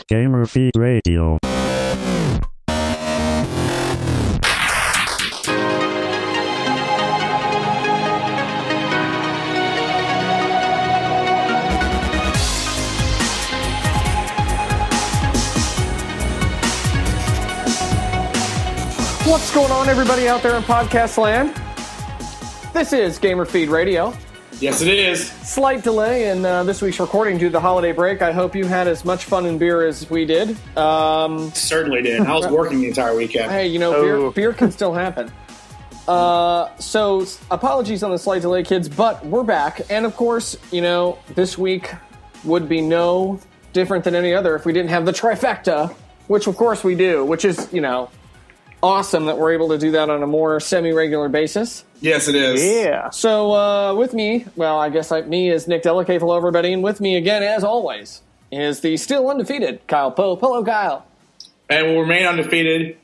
Gamer Feed Radio. What's going on, everybody out there in podcast land? This is Gamer Feed Radio. Yes, it is. Slight delay in this week's recording due to the holiday break. I hope you had as much fun in beer as we did. Certainly did. I was working the entire weekend. Hey, you know, beer can still happen. So, apologies on the slight delay, kids, but we're back. And, of course, you know, this week would be no different than any other if we didn't have the trifecta, which, of course, we do, which is, you know, awesome that we're able to do that on a more semi-regular basis. Yes, it is. Yeah. So, with me, well, I guess me is Nick Delicate. Hello, everybody. And with me again, as always, is the still undefeated Kyle Pope. Hello, Kyle. And we'll remain undefeated.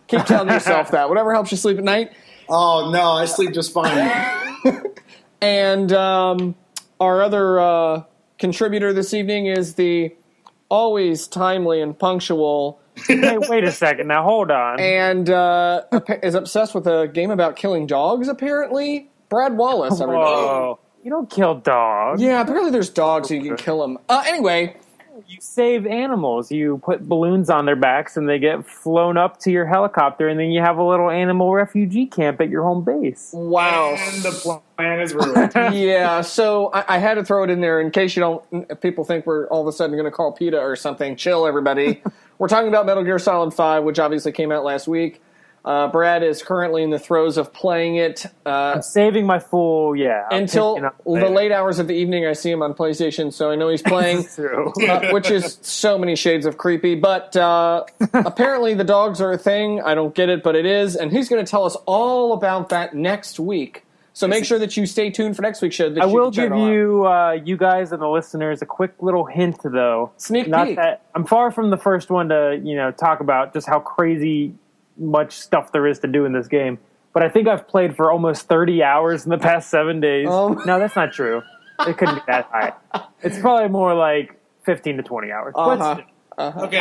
Keep telling yourself that. Whatever helps you sleep at night. Oh, no, I sleep just fine. And our other contributor this evening is the always timely and punctual... Hey, wait a second. Now, hold on. And is obsessed with a game about killing dogs, apparently. Brad Wallace, everybody. Whoa. You don't kill dogs. Yeah, apparently there's dogs so you can kill them. Anyway. You save animals. You put balloons on their backs and they get flown up to your helicopter, and then you have a little animal refugee camp at your home base. Wow. And the plan is ruined. Yeah, so I had to throw it in there in case you don't. People think we're all of a sudden going to call PETA or something. Chill, everybody. We're talking about Metal Gear Solid 5, which obviously came out last week. Brad is currently in the throes of playing it. I'm saving my full, until the late hours of the evening. I see him on PlayStation, so I know he's playing, which is so many shades of creepy. But apparently the dogs are a thing. I don't get it, but it is. And he's going to tell us all about that next week. So make sure that you stay tuned for next week's show. I will give you guys and the listeners a quick little hint, though. Sneak peek. I'm far from the first one to talk about just how crazy much stuff there is to do in this game. But I think I've played for almost 30 hours in the past 7 days. No, that's not true. It couldn't be that high. It's probably more like 15 to 20 hours. Okay.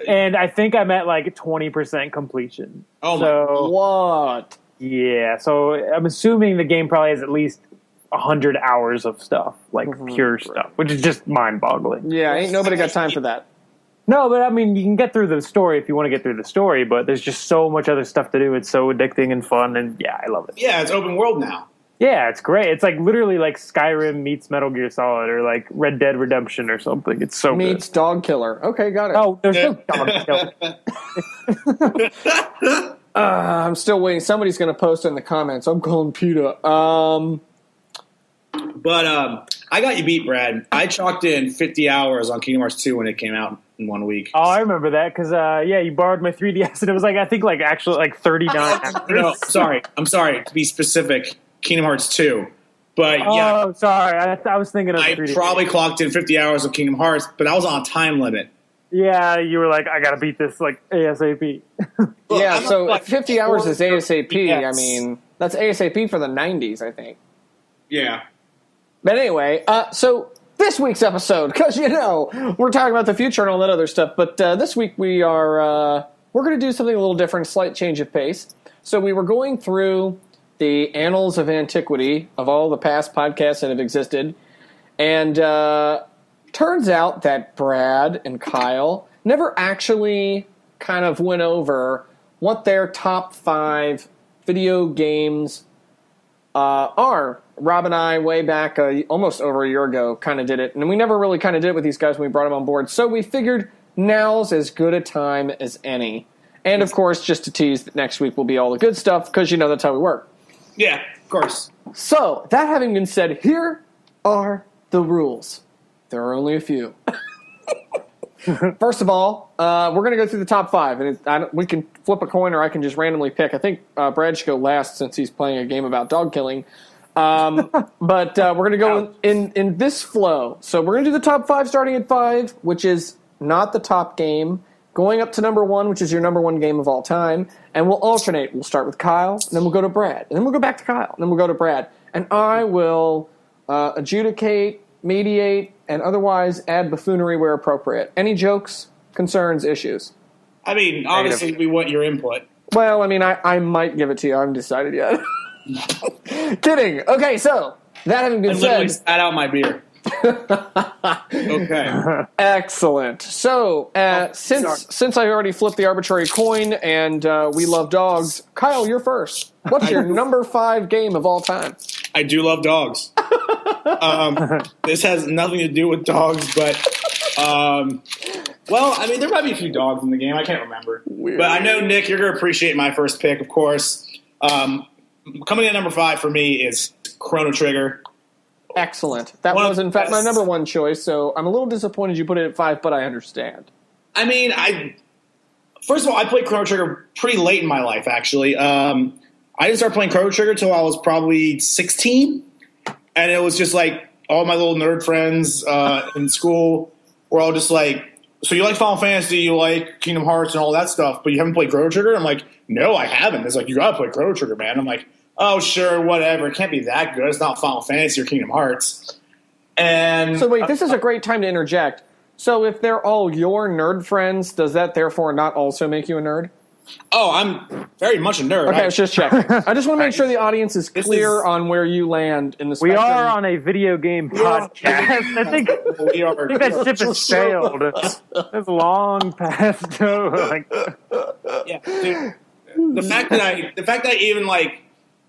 And I think I'm at like 20% completion. Oh, so, what? Yeah, so I'm assuming the game probably has at least 100 hours of stuff, like pure stuff, which is just mind-boggling. Yeah, ain't nobody got time for that. No, but I mean, you can get through the story if you want to get through the story, but there's just so much other stuff to do. It's so addicting and fun, and yeah, I love it. Yeah, it's open world now. Yeah, it's great. It's like literally like Skyrim meets Metal Gear Solid or like Red Dead Redemption or something. It's so meets good. Dog Killer. Okay, got it. Oh, there's no Dog Killer. I'm still waiting. Somebody's going to post in the comments. I'm calling PETA. But I got you beat, Brad. I chalked in 50 hours on Kingdom Hearts 2 when it came out in 1 week. Oh, I remember that because, you borrowed my 3DS and it was like, I think like actually like 39 hours. No, I'm sorry. To be specific, Kingdom Hearts 2. But yeah. Oh, sorry. I was thinking of 3DS. I probably clocked in 50 hours of Kingdom Hearts, but I was on a time limit. Yeah, you were like, I got to beat this like ASAP. Yeah, so like 50 hours is ASAP. Yes. I mean, that's ASAP for the 90s, I think. Yeah. But anyway, so this week's episode, because, we're talking about the future and all that other stuff, but this week we're going to do something a little different, slight change of pace. So we were going through the annals of antiquity of all the past podcasts that have existed, and turns out that Brad and Kyle never actually kind of went over what their top 5 video games are. Rob and I, way back almost over a year ago, kind of did it. And we never really kind of did it with these guys when we brought them on board. So we figured now's as good a time as any. And, of course, just to tease that next week will be all the good stuff, because, that's how we work. Yeah, of course. So, that having been said, here are the rules. There are only a few. First of all, we're going to go through the top 5, and we can flip a coin, or I can just randomly pick. I think Brad should go last since he's playing a game about dog killing. But we're going to go in this flow. So we're going to do the top 5 starting at 5, which is not the top game, going up to number 1, which is your number 1 game of all time, and we'll alternate. We'll start with Kyle, and then we'll go to Brad, and then we'll go back to Kyle, and then we'll go to Brad. And I will adjudicate, mediate, and otherwise add buffoonery where appropriate. Any jokes, concerns, issues? I mean, obviously, we want your input. Well, I mean, I might give it to you. I haven't decided yet. Kidding. Okay, so that having been I literally said, spat out my beer. Okay. Excellent. So, since I already flipped the arbitrary coin and we love dogs, Kyle, you're first. What's your number 5 game of all time? I do love dogs. This has nothing to do with dogs, but well, I mean, there might be a few dogs in the game. I can't remember. Weird. But I know, Nick, you're going to appreciate my first pick, of course. Coming in at number 5 for me is Chrono Trigger. Excellent. That was, in fact, my number 1 choice, so I'm a little disappointed you put it at 5, but I understand. I mean, first of all, I played Chrono Trigger pretty late in my life, actually. I didn't start playing Chrono Trigger until I was probably 16, and it was just like all my little nerd friends in school were all just like, so you like Final Fantasy, you like Kingdom Hearts and all that stuff, but you haven't played Chrono Trigger? I'm like, no, I haven't. It's like, you got to play Chrono Trigger, man. I'm like, oh, sure, whatever. It can't be that good. It's not Final Fantasy or Kingdom Hearts. And so wait, this is a great time to interject. So if they're all your nerd friends, does that therefore not also make you a nerd? Oh, I'm very much a nerd. Okay, I was just checking. I just want to make sure the audience is clear on where you land in the spectrum. We are on a video game podcast. I think that ship has sailed. It's long past over. Yeah, dude. The fact that I even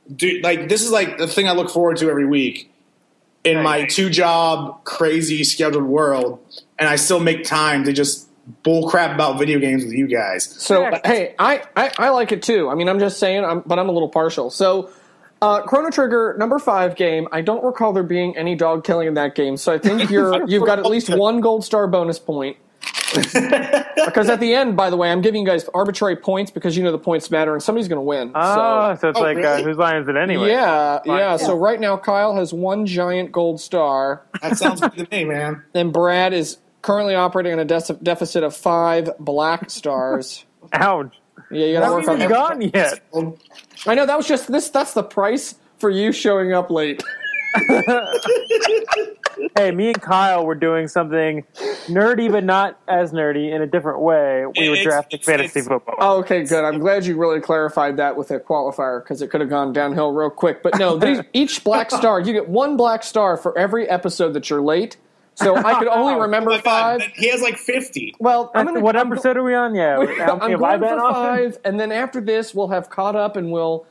this is like the thing I look forward to every week in my 2-job crazy scheduled world, and I still make time to just bull crap about video games with you guys. So hey, I like it too. I mean, I'm just saying, but I'm a little partial. So Chrono Trigger number 5 game. I don't recall there being any dog killing in that game, so I think you've got at least 1 gold star bonus point. Because at the end, by the way, I'm giving you guys arbitrary points because you know the points matter, and somebody's going to win. Oh, so it's like really? whose line is it anyway? Yeah. So right now, Kyle has 1 giant gold star. That sounds good to me, man. And Brad is currently operating on a deficit of 5 black stars. Ouch. Yeah, you got to work on it. Gone yet? I know that was just this. That's the price for you showing up late. Hey, me and Kyle were doing something nerdy, but not as nerdy in a different way. We were drafting fantasy football. Oh, okay, good. I'm glad you really clarified that with a qualifier because it could have gone downhill real quick. But no, each black star, you get 1 black star for every episode that you're late. So I could only remember 5. He has like 50. Well, what episode are we on? Yeah, I'm going for 5, and then after this, we'll have caught up, and we'll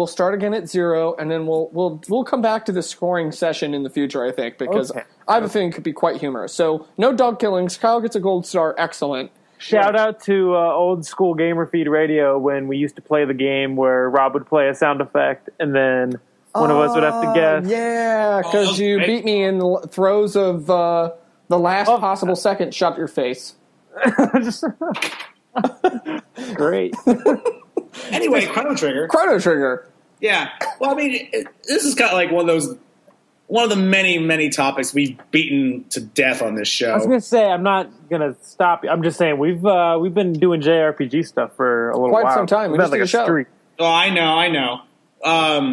start again at 0, and then we'll come back to the scoring session in the future, I think, because I have a feeling it could be quite humorous. So no dog killings. Kyle gets a gold star. Excellent. Shout out to old school Gamer Feed Radio when we used to play the game where Rob would play a sound effect, and then one of us would have to guess. Yeah, because you beat me in the throes of the last possible second shot your face. Great. Anyway, Chrono Trigger. Yeah. Well, I mean, this is kind of like one of the many, many topics we've beaten to death on this show. I was going to say, I'm not going to stop you. I'm just saying, we've been doing JRPG stuff for a little while. Quite some time. We just did a show. Streak. Oh, I know.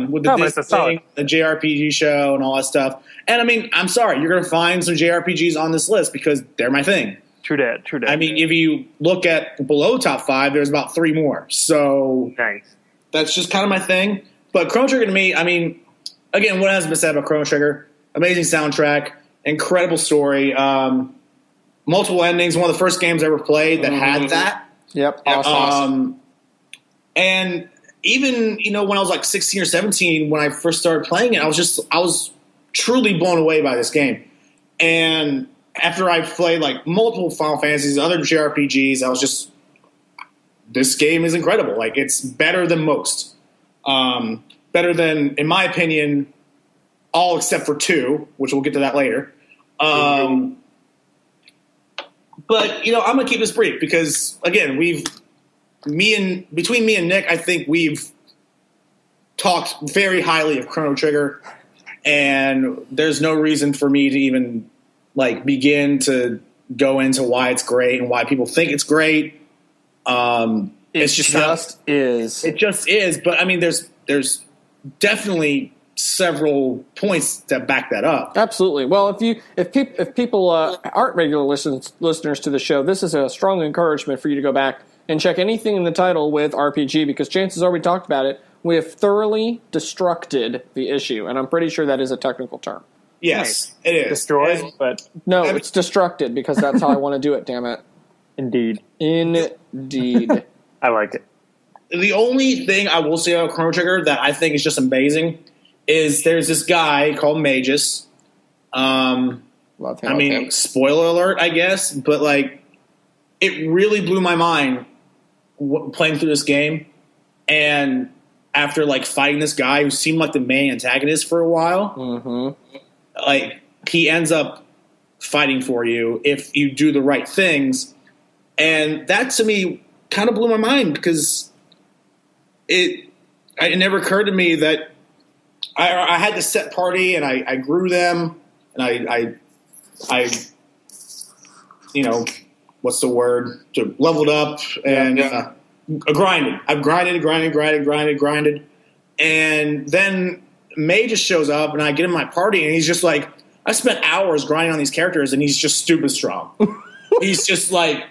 With the Disney thing, the JRPG show and all that stuff. And I mean, I'm sorry, you're going to find some JRPGs on this list because they're my thing. True that. I mean, if you look at below top 5, there's about 3 more. So nice. That's just kind of my thing. But Chrono Trigger to me, I mean, again, what hasn't been said about Chrono Trigger? Amazing soundtrack, incredible story, multiple endings. One of the first games I ever played that had that. Yep, awesome. And even, when I was like 16 or 17, when I first started playing it, I was truly blown away by this game. And after I played like multiple Final Fantasies, other JRPGs, I was just, this game is incredible. Like, it's better than most. Better than, in my opinion, all except for 2, which we'll get to that later. But, I'm going to keep this brief because, again, between me and Nick, I think we've talked very highly of Chrono Trigger, and there's no reason for me to even begin to go into why it's great and why people think it's great. It just is. But I mean, there's definitely several points to back that up. Absolutely. Well, if people aren't regular listeners to the show, this is a strong encouragement for you to go back and check anything in the title with RPG, because chances are we talked about it. We have thoroughly destructed the issue, and I'm pretty sure that is a technical term. Yes, it is. Destroyed, but no, it's destructed, because that's how I want to do it. Damn it. Indeed. I like it. The only thing I will say about Chrono Trigger that I think is just amazing is there's this guy called Magus. Spoiler alert, I guess, but like, it really blew my mind playing through this game, and after like fighting this guy who seemed like the main antagonist for a while, like he ends up fighting for you if you do the right things, and that to me kind of blew my mind, because it never occurred to me that I had this set party and I grew them, and I what's the word, to leveled up and grinded. I've grinded, and then May just shows up and I get in my party and he's just like, I spent hours grinding on these characters and he's just stupid strong. He's just like,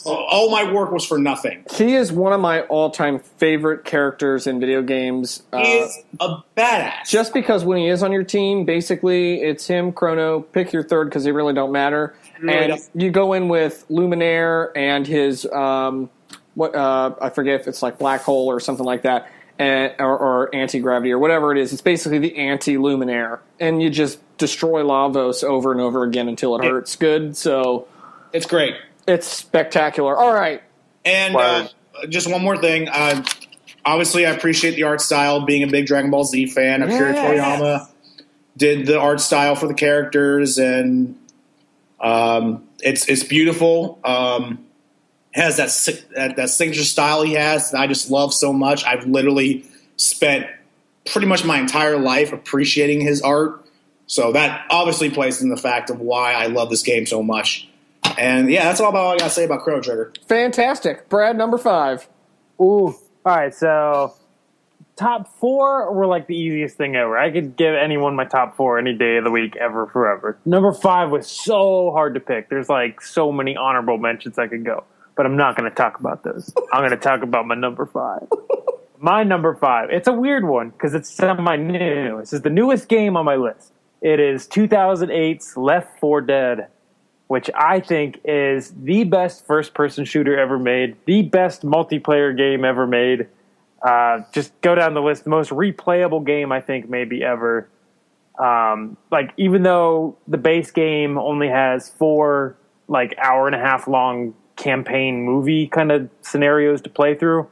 all my work was for nothing. He is one of my all-time favorite characters in video games. He is a badass. Just because when he is on your team, basically it's him, Chrono, pick your third because they really don't matter. And you go in with Luminaire and his, I forget if it's like Black Hole or something like that, or Anti-Gravity or whatever it is. It's basically the anti-Luminaire. And you just destroy Lavos over and over again until it hurts good, so... It's great. It's spectacular. All right. And just one more thing. Obviously, I appreciate the art style, being a big Dragon Ball Z fan. Akira Toriyama did the art style for the characters, and it's beautiful. Has that signature style he has that I just love so much. I've literally spent pretty much my entire life appreciating his art. So that obviously plays in the fact of why I love this game so much. And yeah, that's all I got to say about Chrono Trigger. Fantastic. Brad, number 5. Ooh. All right, so top 4 were like the easiest thing ever. I could give anyone my top 4 any day of the week ever, forever. Number 5 was so hard to pick. There's like so many honorable mentions I could go. But I'm not going to talk about those. I'm going to talk about my number 5. My number 5. It's a weird one because it's semi-new. This is the newest game on my list. It is 2008's Left 4 Dead, which I think is the best first-person shooter ever made, the best multiplayer game ever made. Just go down the list. The most replayable game, I think, maybe ever. Even though the base game only has 4, hour-and-a-half long campaign movie kind of scenarios to play through,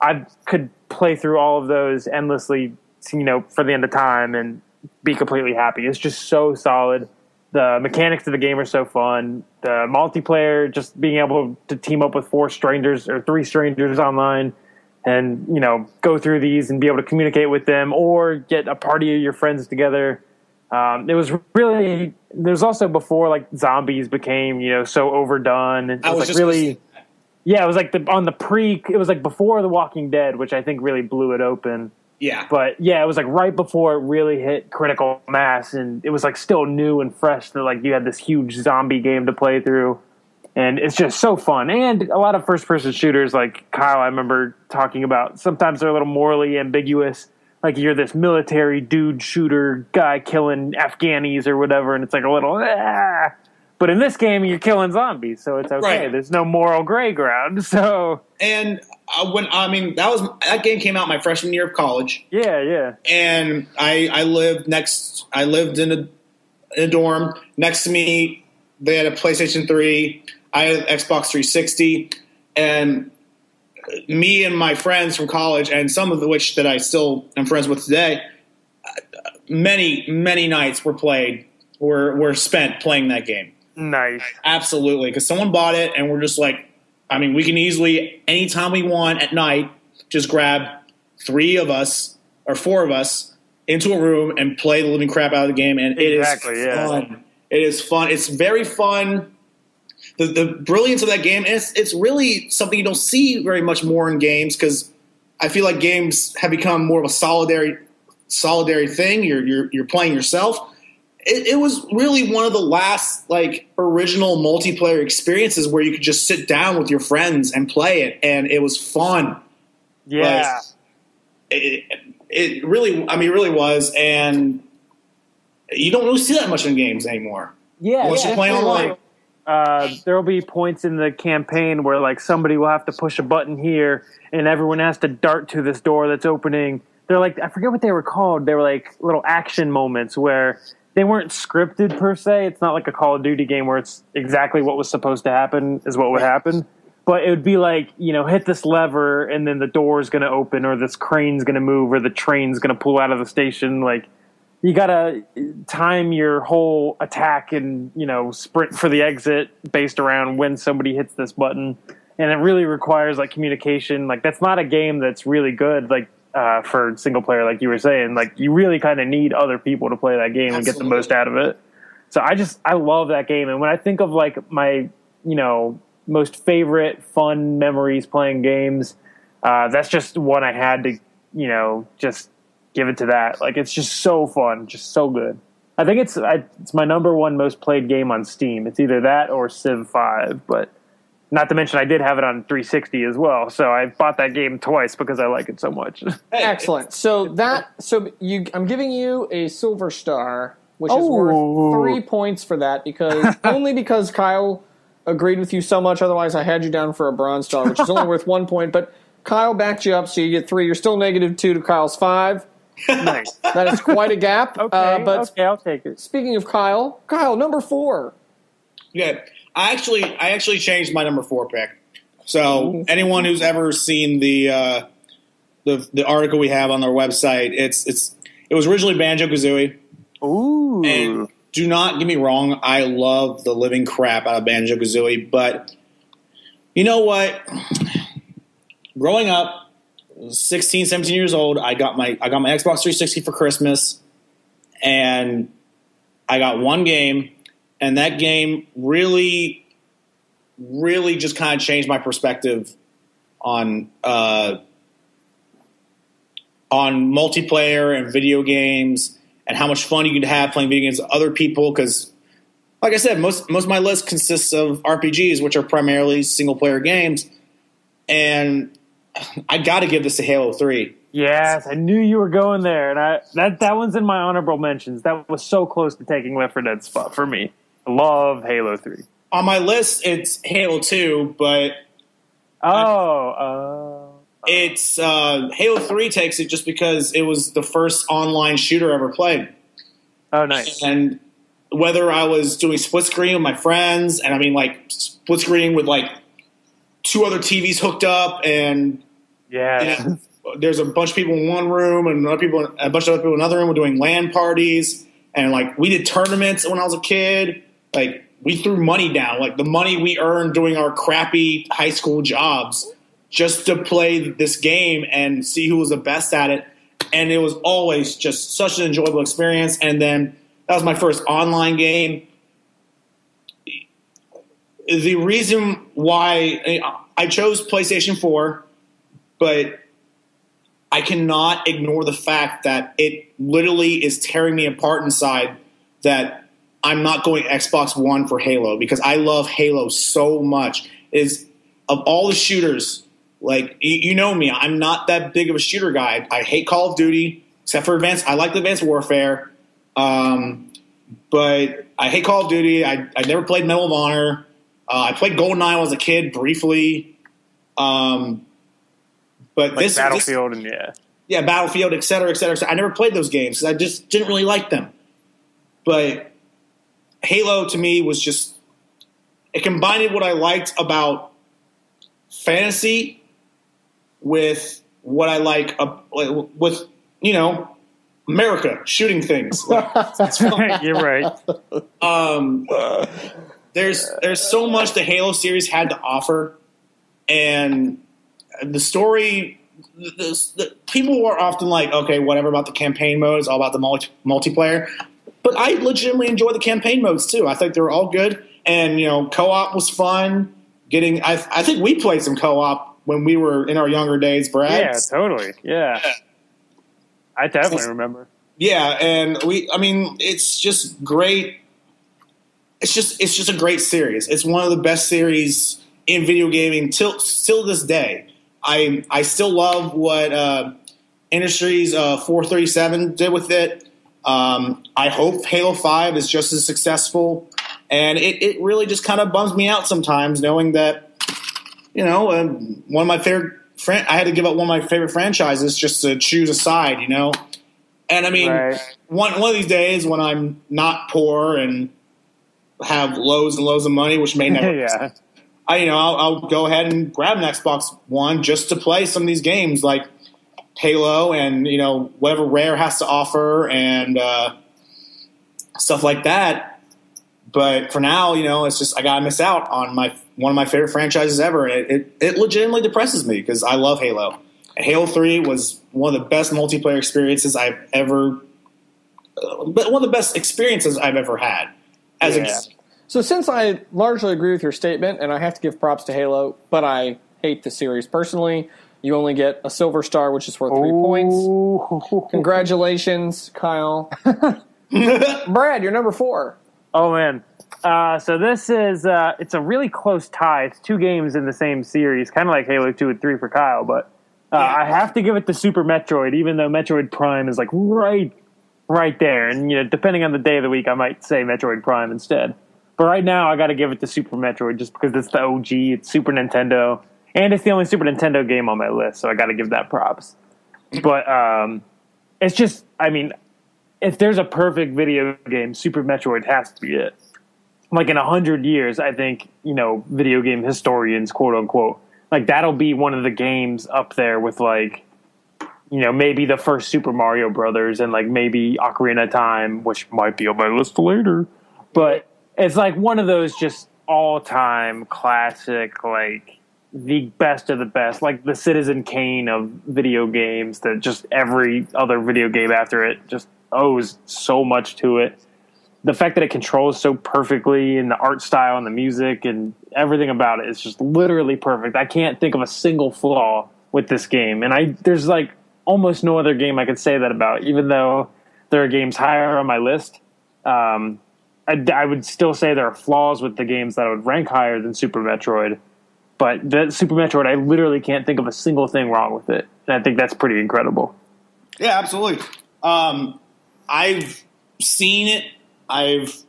I could play through all of those endlessly, for the end of time and be completely happy. It's just so solid. The mechanics of the game are so fun. The multiplayer, just being able to team up with 4 strangers or 3 strangers online and, go through these and be able to communicate with them or get a party of your friends together. It was really, there's also before zombies became, so overdone. It was it was it was before The Walking Dead, which I think really blew it open. Yeah. But yeah, it was right before it really hit critical mass, and it was still new and fresh that you had this huge zombie game to play through. And it's just so fun. And a lot of first person shooters, like Kyle, I remember talking about, sometimes they're a little morally ambiguous. You're this military dude shooter guy killing Afghanis or whatever, and it's a little But in this game, you're killing zombies, so it's okay. Right. There's no moral gray ground. So, and that game came out my freshman year of college. Yeah. And I lived in a dorm. Next to me, they had a PlayStation 3. I had an Xbox 360, and me and my friends from college, and some of which that I still am friends with today, many nights were spent playing that game. Nice. Absolutely. Because someone bought it, and we're just we can easily, anytime we want at night, just grab 3 of us or 4 of us into a room and play the living crap out of the game, and it is fun. It is fun. It's very fun. The brilliance of that game, and it's really something you don't see very much more in games, because I feel like games have become more of a solitary thing. You're playing yourself. It was really one of the last like original multiplayer experiences where you could just sit down with your friends and play it, and it was fun. Yeah, it really, I mean, it really was, and you don't really see that much in games anymore. Yeah, unless you play online. There will be points in the campaign where like somebody will have to push a button here, and everyone has to dart to this door that's opening. They're like, I forget what they were called. They were like little action moments where they weren't scripted per se. It's not like a Call of Duty game where it's exactly what was supposed to happen is what would happen. But it would be like, you know, hit this lever and then the door is going to open, or this crane's going to move, or the train's going to pull out of the station. Like, you got to time your whole attack and, you know, sprint for the exit based around when somebody hits this button. And it really requires like communication. Like, that's not a game that's really good, like, for single player, like you were saying. Like, you really kind of need other people to play that game and get the most out of it. So I love that game. And when I think of like my, you know, most favorite fun memories playing games, that's just one I had to, you know, just give it to that. Like, it's just so fun, just so good. I think it's my number one most played game on Steam. It's either that or Civ 5, but not to mention I did have it on 360 as well. So I bought that game twice because I like it so much. Excellent. I'm giving you a silver star, which is worth 3 points for that, because only because Kyle agreed with you so much. Otherwise, I had you down for a bronze star, which is only worth 1 point. But Kyle backed you up, so you get 3. You're still -2 to Kyle's 5. Nice. That is quite a gap. Okay, I'll take it. Speaking of Kyle, number 4. Yeah, I actually changed my number 4 pick. So anyone who's ever seen the article we have on our website, it was originally Banjo-Kazooie. Ooh. And do not get me wrong, I love the living crap out of Banjo-Kazooie, but you know what? Growing up, 16, 17 years old, I got my Xbox 360 for Christmas, and I got one game, and that game really, really just kind of changed my perspective on multiplayer and video games and how much fun you can have playing video games with other people. Because, like I said, most of my list consists of RPGs, which are primarily single-player games, and I got to give this to Halo 3. Yes, I knew you were going there, and that one's in my honorable mentions. That was so close to taking Left 4 Dead's spot for me. I love Halo 3. On my list, it's Halo 2, but it's Halo 3 takes it just because it was the first online shooter I ever played. Oh, nice. And whether I was doing split screen with my friends, and I mean like split screen with like 2 other TVs hooked up, and there's a bunch of people in one room and a bunch of other people in another room. We're doing LAN parties, and like we did tournaments when I was a kid. Like, we threw money down, like the money we earned doing our crappy high school jobs, just to play this game and see who was the best at it. And it was always just such an enjoyable experience. And then that was my first online game. The reason why I chose PlayStation 4, but I cannot ignore the fact that it literally is tearing me apart inside that I'm not going Xbox One for Halo, because I love Halo so much. Of all the shooters, like, you know me, I'm not that big of a shooter guy. I hate Call of Duty, except for I like the Advanced Warfare. But I hate Call of Duty. I never played Medal of Honor. I played GoldenEye when I was a kid briefly. But like this Battlefield Battlefield, et cetera, et cetera. I never played those games because I just didn't really like them. But Halo to me was just, it combined what I liked about fantasy with what I like with, you know, America shooting things. It's fun. You're right. There's so much the Halo series had to offer, and the story. The people are often like, okay, whatever about the campaign mode. It's all about the multiplayer. But I legitimately enjoy the campaign modes too. I think they were all good, and you know, co-op was fun. I think we played some co-op when we were in our younger days, Brad. Yeah, totally. Yeah. I definitely remember. Yeah, and it's just great. It's just a great series. It's one of the best series in video gaming till this day. I still love what Industries 437 did with it. I hope Halo 5 is just as successful, and it really just kind of bums me out sometimes knowing that, one of my favorite I had to give up one of my favorite franchises just to choose a side, And I mean, right. one of these days when I'm not poor and have loads and loads of money, which may never, yeah. I'll go ahead and grab an Xbox One just to play some of these games like Halo and whatever Rare has to offer and stuff like that. But for now, it's just I gotta miss out on one of my favorite franchises ever, and it legitimately depresses me because I love Halo. And Halo 3 was one of the best multiplayer experiences I've ever, one of the best experiences I've ever had. So since I largely agree with your statement, and I have to give props to Halo, but I hate the series personally. You only get a silver star, which is worth 3 points. Congratulations, Kyle. Brad, you're number 4. Oh, man. So this is it's a really close tie. It's 2 games in the same series, kind of like Halo 2 and 3 for Kyle, but I have to give it to Super Metroid, even though Metroid Prime is like right there. And depending on the day of the week, I might say Metroid Prime instead. But right now, I got to give it to Super Metroid just because it's the OG. It's Super Nintendo, and it's the only Super Nintendo game on my list, so I got to give that props. But it's just, if there's a perfect video game, Super Metroid has to be it. Like in 100 years, I think, video game historians, quote unquote, like that'll be one of the games up there with like, maybe the first Super Mario Brothers and like maybe Ocarina of Time, which might be on my list later. But it's like one of those just all-time classic, like the best of the best, like the Citizen Kane of video games that just every other video game after it just owes so much to it. The fact that it controls so perfectly and the art style and the music and everything about it is just literally perfect. I can't think of a single flaw with this game. And there's like almost no other game I could say that about, even though there are games higher on my list. I would still say there are flaws with the games that I would rank higher than Super Metroid. But the Super Metroid, I literally can't think of a single thing wrong with it. And I think that's pretty incredible. Yeah, absolutely. I've seen it. I've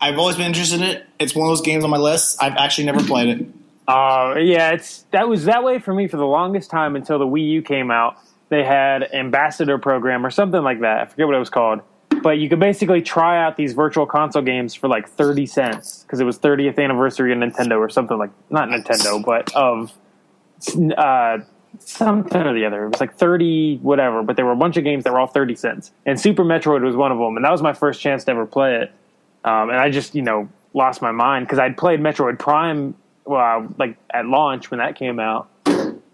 always been interested in it. It's one of those games on my list. I've actually never played it. Yeah, that was that way for me for the longest time until the Wii U came out. They had Ambassador Program or something like that. I forget what it was called. But you could basically try out these virtual console games for like 30 cents because it was 30th anniversary of Nintendo or something like, not Nintendo, but of something or the other. It was like 30 whatever, but there were a bunch of games that were all 30 cents. And Super Metroid was one of them, and that was my first chance to ever play it. And I just, lost my mind because I'd played Metroid Prime like at launch when that came out.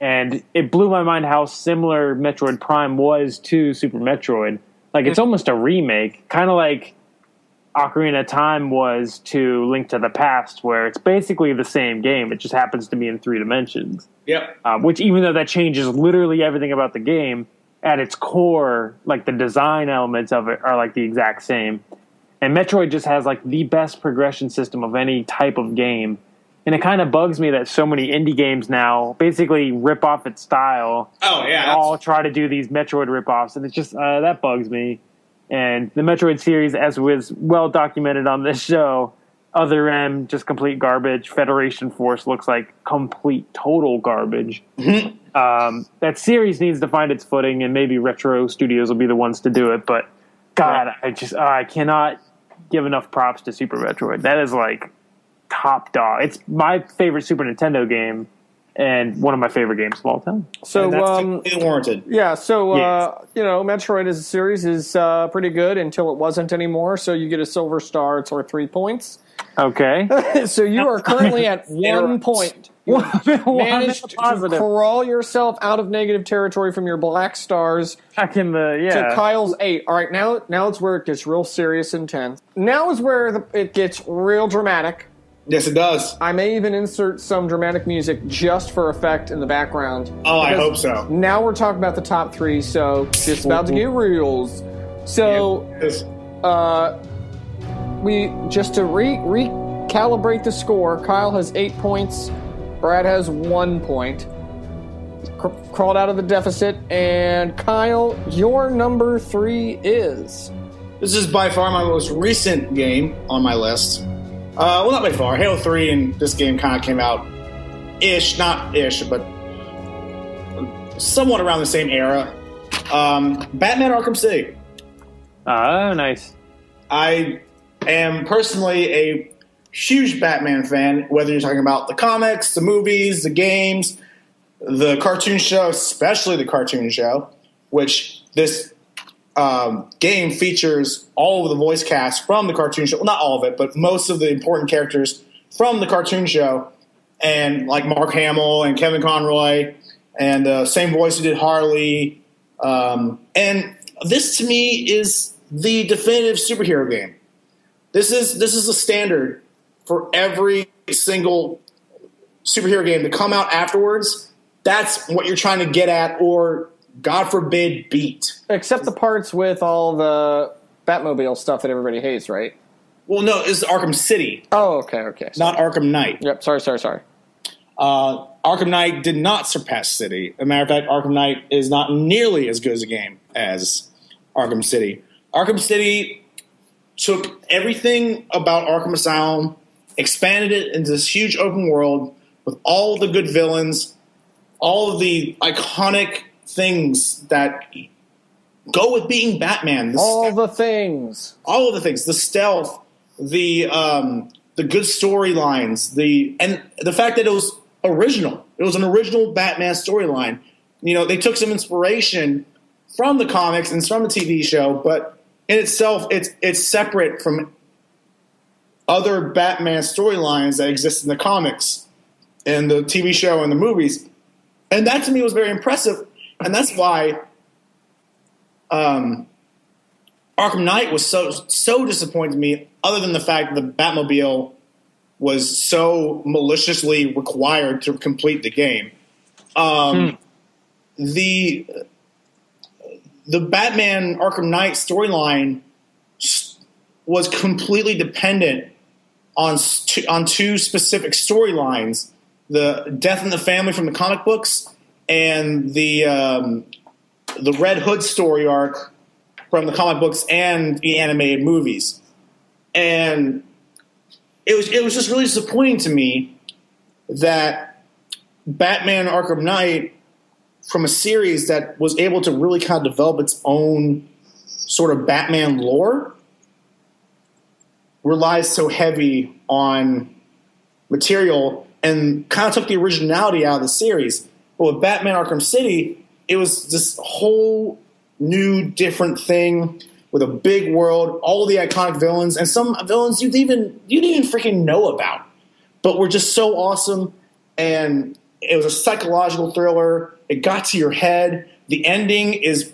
And it blew my mind how similar Metroid Prime was to Super Metroid. Like, it's almost a remake, kind of like Ocarina of Time was to Link to the Past, where it's basically the same game. It just happens to be in 3 dimensions. Yep. Which, even though that changes literally everything about the game, at its core, like, the design elements of it are, like, the exact same. And Metroid just has, like, the best progression system of any type of game. And it kind of bugs me that so many indie games now basically rip off its style. Oh, yeah. And all try to do these Metroid ripoffs. And it's just, that bugs me. And the Metroid series, as was well documented on this show, Other M, just complete garbage. Federation Force looks like complete, total garbage. Mm-hmm. That series needs to find its footing, and maybe Retro Studios will be the ones to do it. But, God, I cannot give enough props to Super Metroid. That is, like, top dog. It's my favorite Super Nintendo game and one of my favorite games of all time. So that's warranted. Yeah, so Yes. Metroid as a series is pretty good until it wasn't anymore. So you get a silver star. It's worth 3 points. Okay. So you are currently at 1 point. You managed to crawl yourself out of negative territory from your black stars to Kyle's 8. All right, now it's where it gets real serious and tense. Now is where it gets real dramatic. Yes, it does. I may even insert some dramatic music just for effect in the background. Oh, I hope so. Now we're talking about the top 3, so just about to get reels. So, we just to recalibrate the score. Kyle has 8 points. Brad has 1 point. Crawled out of the deficit, and Kyle, your number 3 is. This is by far my most recent game on my list. Well, not by far. Halo 3 and this game kind of came out not ish, but somewhat around the same era. Batman Arkham City. Oh, nice. I am personally a huge Batman fan, whether you're talking about the comics, the movies, the games, the cartoon show, especially the cartoon show, which this game features all of the voice cast from the cartoon show. Well, not all of it, but most of the important characters from the cartoon show, and like Mark Hamill and Kevin Conroy, and the same voice who did Harley. And this, to me, is the definitive superhero game. This is a standard for every single superhero game to come out afterwards. That's what you're trying to get at, or God forbid, beat. Except the parts with all the Batmobile stuff that everybody hates, right? Well, no, it's Arkham City. Oh, okay. Not Arkham Knight. Yep, sorry. Arkham Knight did not surpass City. As a matter of fact, Arkham Knight is not nearly as good as a game as Arkham City. Arkham City took everything about Arkham Asylum, expanded it into this huge open world with all the good villains, all of the iconic things that go with being Batman. All of the things. The stealth, the good storylines, and the fact that it was original. It was an original Batman storyline. You know, they took some inspiration from the comics and from the TV show, but in itself, it's separate from other Batman storylines that exist in the comics and the TV show and the movies. And that to me was very impressive. And that's why Arkham Knight was so disappointing to me, other than the fact that the Batmobile was so maliciously required to complete the game. The Batman Arkham Knight storyline was completely dependent on two specific storylines: the Death in the Family from the comic books and the Red Hood story arc from the comic books and the animated movies. And it was just really disappointing to me that Batman Arkham Knight, from a series that was able to really kind of develop its own sort of Batman lore, relies so heavy on material and kind of took the originality out of the series. But with Batman Arkham City, it was this whole new, different thing with a big world, all the iconic villains, and some villains you didn't even freaking know about, but were just so awesome. And it was a psychological thriller. It got to your head. The ending is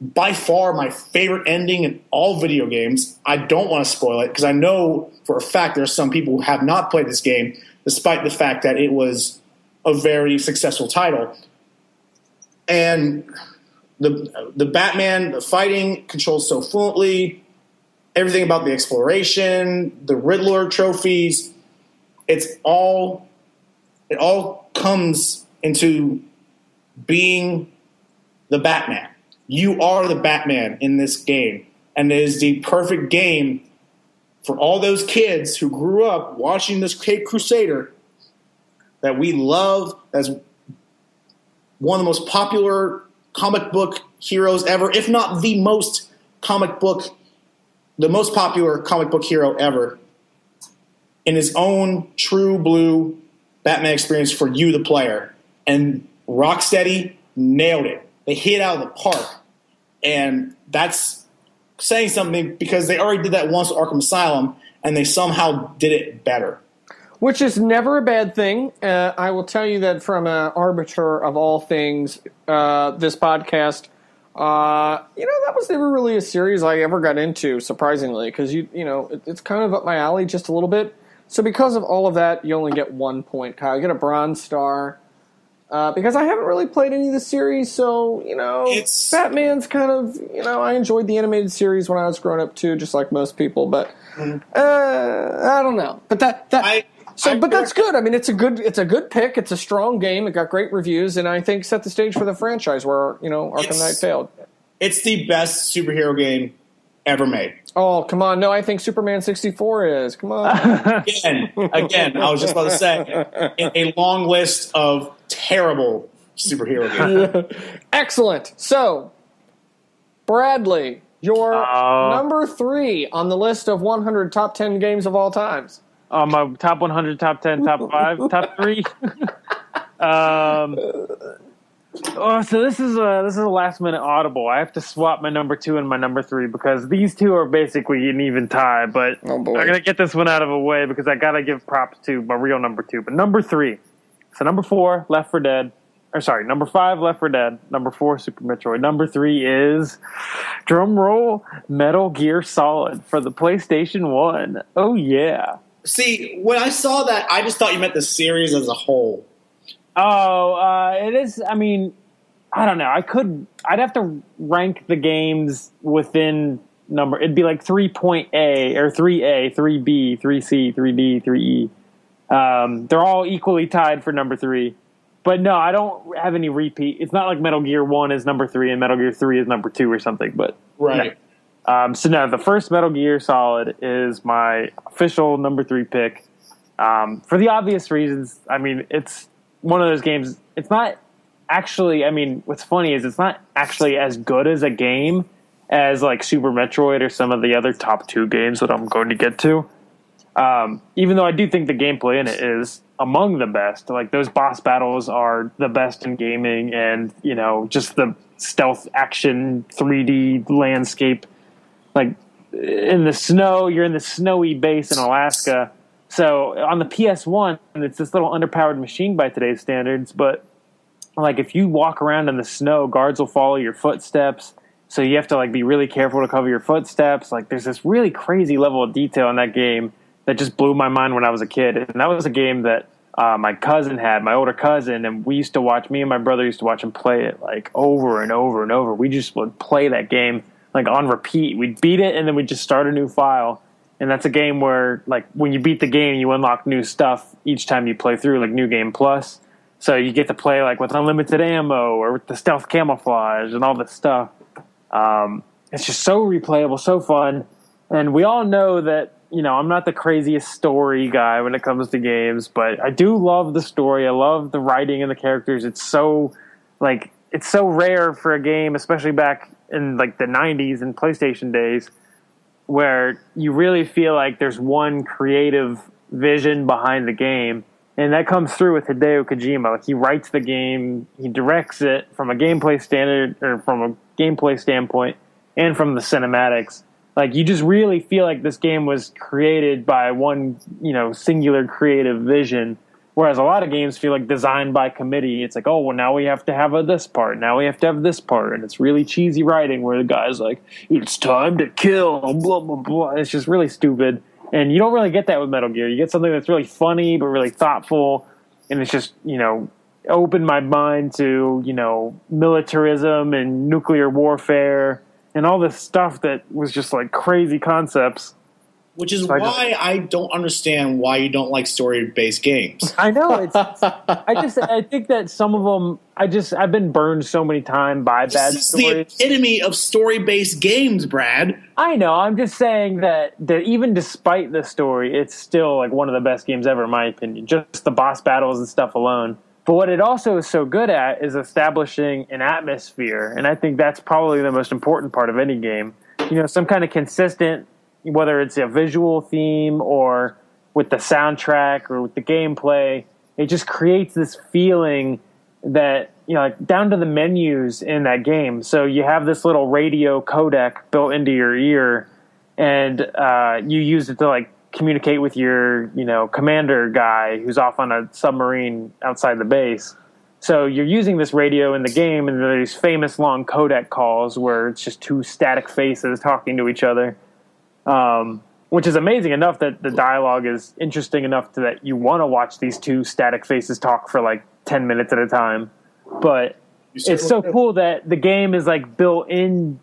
by far my favorite ending in all video games. I don't want to spoil it because I know for a fact there are some people who have not played this game, despite the fact that it was a very successful title. And the Batman, the fighting controls so fluently, everything about the exploration, the Riddler trophies, it all comes into being the Batman. You are the Batman in this game, and it is the perfect game for all those kids who grew up watching this Caped Crusader that we love as one of the most popular comic book heroes ever, if not the most popular comic book hero ever, in his own true blue Batman experience for you, the player. And Rocksteady nailed it. They hit it out of the park. And that's saying something because they already did that once with Arkham Asylum, and they somehow did it better. Which is never a bad thing. I will tell you that from an arbiter of all things, this podcast, that was never really a series I ever got into, surprisingly, because it's kind of up my alley just a little bit. So because of all of that, you only get 1 point, Kyle. You get a bronze star. Because I haven't really played any of the series, so, Batman's kind of, I enjoyed the animated series when I was growing up too, just like most people, but I don't know. But that's good. I mean, it's a good pick. It's a strong game. It got great reviews, and I think set the stage for the franchise where, Arkham Knight failed. It's the best superhero game ever made. Oh, come on. No, I think Superman 64 is. Come on. Again, I was just about to say, a long list of terrible superhero games. Yeah. Excellent. So, Bradley, you're number 3 on the list of 100 top 10 games of all times. My top 100, top 10, top 5, top 3. So this is a last minute audible. I have to swap my number 2 and my number 3 because these two are basically an even tie. But I'm gonna get this one out of the way because I gotta give props to my real number 2. But number 3, so number 4, Left 4 Dead. Number 5, Left 4 Dead. Number 4, Super Metroid. Number 3 is, drum roll, Metal Gear Solid for the PlayStation 1. Oh yeah. See, when I saw that, I just thought you meant the series as a whole. It is. I mean, I don't know. I'd have to rank the games within number. It'd be like 3.A or 3A, 3B, 3C, 3D, 3E. They're all equally tied for number 3. But no, I don't have any repeat. It's not like Metal Gear 1 is number 3 and Metal Gear 3 is number 2 or something. But right. No. The first Metal Gear Solid is my official number 3 pick. For the obvious reasons. I mean, it's one of those games. It's not actually. I mean, what's funny is it's not actually as good as a game as like Super Metroid or some of the other top 2 games that I'm going to get to. Even though I do think the gameplay in it is among the best. Like those boss battles are the best in gaming, and just the stealth action 3D landscape. Like in the snow, you're in the snowy base in Alaska. So on the PS1, it's this little underpowered machine by today's standards. But like if you walk around in the snow, guards will follow your footsteps. So you have to like be really careful to cover your footsteps. Like there's this really crazy level of detail in that game that just blew my mind when I was a kid. And that was a game that my cousin had, my older cousin, and me and my brother used to watch him play it like over and over and over. We just would play that game like on repeat. We'd beat it and then we'd just start a new file. And that's a game where, like, when you beat the game, you unlock new stuff each time you play through, like New Game Plus. So you get to play, like, with unlimited ammo or with the stealth camouflage and all this stuff. It's just so replayable, so fun. And we all know that, I'm not the craziest story guy when it comes to games, but I do love the story. I love the writing and the characters. It's so rare for a game, especially back in, like, the 90s and PlayStation days, where you really feel like there's one creative vision behind the game. And that comes through with Hideo Kojima. Like he writes the game, he directs it from a gameplay standpoint, and from the cinematics. Like you just really feel like this game was created by one, singular creative vision. Whereas a lot of games feel like designed by committee. It's like, oh, well, now we have to have this part. Now we have to have this part. And it's really cheesy writing where the guy's like, it's time to kill, blah, blah, blah. It's just really stupid. And you don't really get that with Metal Gear. You get something that's really funny but really thoughtful. And it's just, opened my mind to, militarism and nuclear warfare and all this stuff that was just like crazy concepts. Which is why I don't understand why you don't like story-based games. I know. I think that some of them, I've been burned so many times by bad stories. This is the epitome of story-based games, Brad. I know. I'm just saying that even despite the story, it's still like one of the best games ever, in my opinion. Just the boss battles and stuff alone. But what it also is so good at is establishing an atmosphere. And I think that's probably the most important part of any game. Some kind of consistent, whether it's a visual theme or with the soundtrack or with the gameplay, it just creates this feeling that, like down to the menus in that game. So you have this little radio codec built into your ear, and you use it to like communicate with your, commander guy who's off on a submarine outside the base. So you're using this radio in the game, and there's famous long codec calls where it's just two static faces talking to each other. which is amazing enough that the dialogue is interesting enough that you want to watch these two static faces talk for like 10 minutes at a time. But it's so cool that the game is like built in,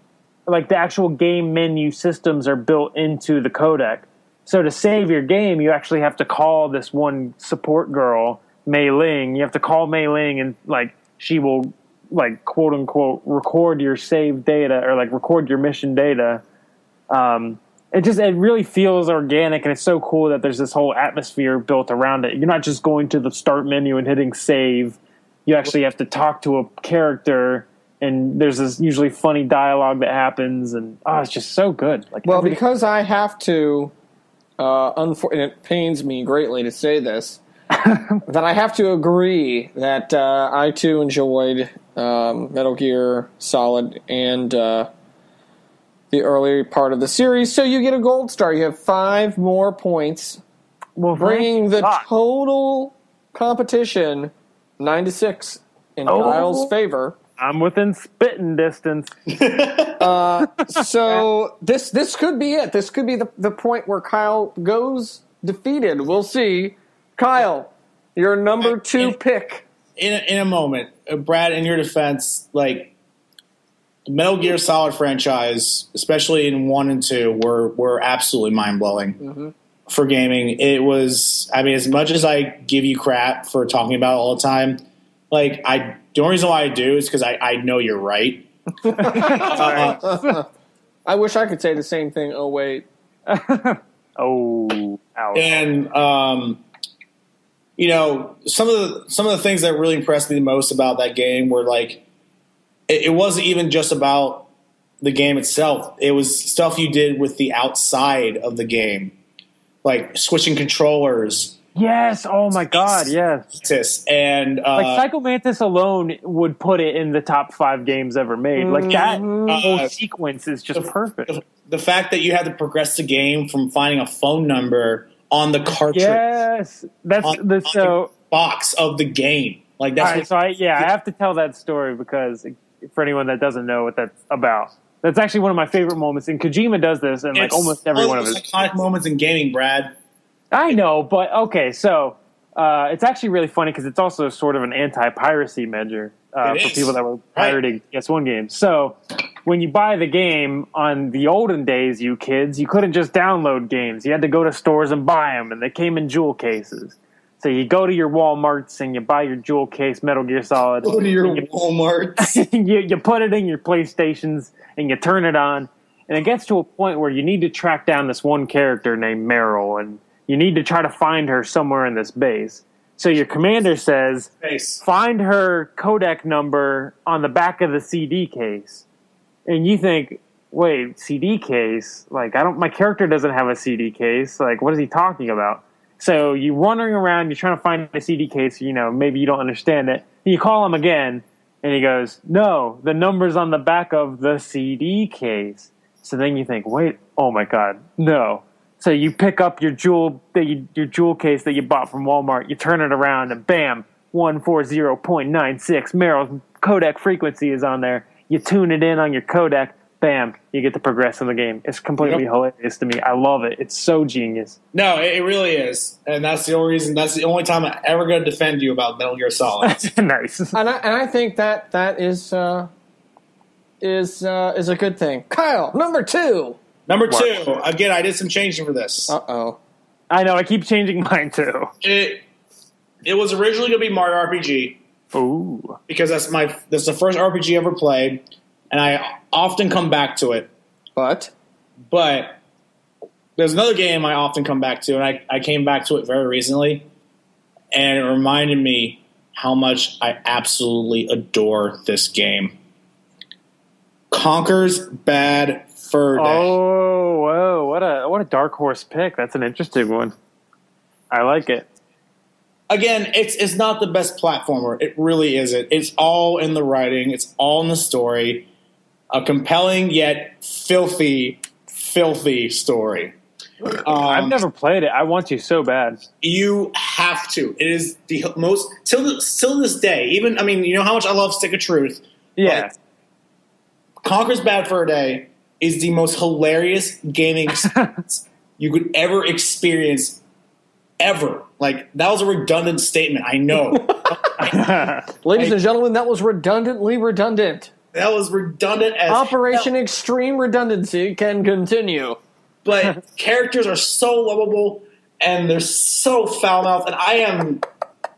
like the actual game menu systems are built into the codec. So to save your game, you actually have to call this one support girl, Mei Ling. You have to call Mei Ling, and like she will, like, quote unquote, record your save data or like record your mission data. It really feels organic, and it's so cool that there's this whole atmosphere built around it. You're not just going to the start menu and hitting save. You actually have to talk to a character, and there's this usually funny dialogue that happens, and it's just so good. Like, well, because I have to, and it pains me greatly to say this, that I have to agree that I too enjoyed Metal Gear Solid and the early part of the series. So you get a gold star. You have 5 more points, bringing the total competition 9-6 in Kyle's favor. I'm within spitting distance. So this could be it. This could be the point where Kyle goes defeated. We'll see. Kyle, your number 2 pick. In a moment, Brad, in your defense, like, the Metal Gear Solid franchise, especially in 1 and 2, were absolutely mind-blowing for gaming. It was, I mean, as much as I give you crap for talking about it all the time, like, the only reason why I do is because I know you're right. I wish I could say the same thing. Oh, wait. Ouch. And, you know, some of the things that really impressed me the most about that game were, like, it wasn't even just about the game itself. It was stuff you did with the outside of the game, like switching controllers. Yes. Oh my God. Yes. And like Psycho Mantis alone would put it in the top 5 games ever made. Like that whole sequence is just perfect. The fact that you had to progress the game from finding a phone number on the cartridge. Yes, that's on the box of the game. Like that's I have to tell that story because for anyone that doesn't know what that's about, that's actually one of my favorite moments. And Kojima does this in like almost every one of his iconic moments in gaming, Brad. I know, but okay, so it's actually really funny because it's also sort of an anti-piracy measure for people that were pirating PS1 games. So when you buy the game on the olden days, you kids, you couldn't just download games. You had to go to stores and buy them, and they came in jewel cases. So you go to your Walmarts and you buy your jewel case Metal Gear Solid. Go to your Walmarts. you put it in your PlayStations and you turn it on. And it gets to a point where you need to track down this one character named Meryl. And you need to try to find her somewhere in this base. So your commander says, find her codec number on the back of the CD case. And you think, wait, CD case? Like, my character doesn't have a CD case. Like, what is he talking about? So you're wandering around, you're trying to find a CD case, you know, maybe you don't understand it. And you call him again, and he goes, no, the number's on the back of the CD case. So then you think, wait, oh my God, no. So you pick up your jewel case that you bought from Walmart, you turn it around, and bam, 140.96, Meryl's codec frequency is on there. You tune it in on your codec, bam, you get to progress in the game. It's completely hilarious to me. I love it. It's so genius. No, it really is. And that's the only reason, that's the only time I'm ever going to defend you about Metal Gear Solid. Nice. And I think that is a good thing. Kyle, number 2. Number 2. Again, I did some changing for this. Uh-oh. I know, I keep changing mine too. It was originally going to be Mario RPG. Ooh. Because that's the first RPG I ever played. And I often come back to it. But there's another game I often come back to, and I came back to it very recently, and it reminded me how much I absolutely adore this game. Conker's Bad Fur Day. Oh, whoa, what a dark horse pick. That's an interesting one. I like it. Again, it's not the best platformer. It really isn't. It's all in the writing. It's all in the story. A compelling yet filthy story. I've never played it. I want to so bad. You have to. It is the most till this day. Even, I mean, you know how much I love Stick of Truth. Yeah. Conker's Bad Fur Day is the most hilarious gaming experience you could ever experience ever. Like, that was a redundant statement. I know. Ladies and gentlemen, that was redundantly redundant. That was redundant as Operation Extreme Redundancy can continue. But characters are so lovable and they're so foul-mouthed, and I am,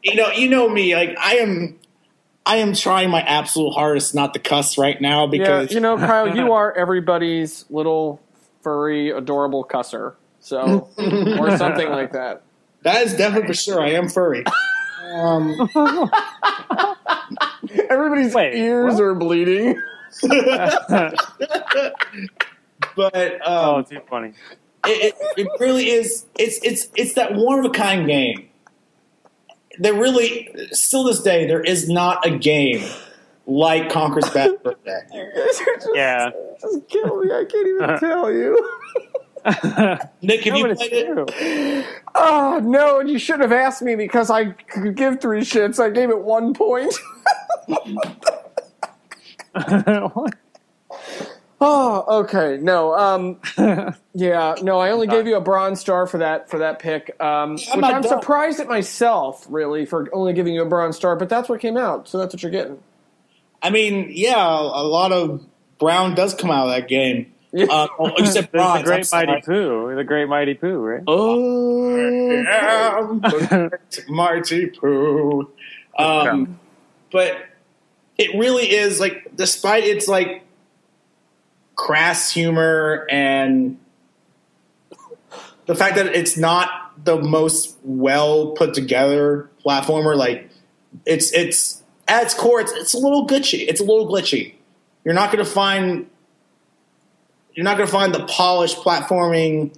you know me, like I am trying my absolute hardest not to cuss right now because Kyle, you are everybody's little furry, adorable cusser, so or something like that. That is definitely for sure. I am furry. Everybody's ears are bleeding. But too funny. It really is. It's that one of a kind game. There really, still this day, there is not a game like Conker's Bad Birthday. Just kill me. I can't even tell you. Nick, have you played it? Oh, no, and you should have asked me because I could give 3 shits. I gave it 1 point. What? Oh, okay. No, I only gave you a bronze star for that pick. Which I'm surprised at myself, really, for only giving you a bronze star, but that's what came out, so that's what you're getting. I mean, yeah, a lot of brown does come out of that game. Except bronze. The Great Mighty Pooh, right? Oh, the Great Mighty Pooh. But it really is, like, despite its, like, crass humor and the fact that it's not the most well put together platformer, like it's at its core, it's a little glitchy. It's a little glitchy. You're not going to find the polished platforming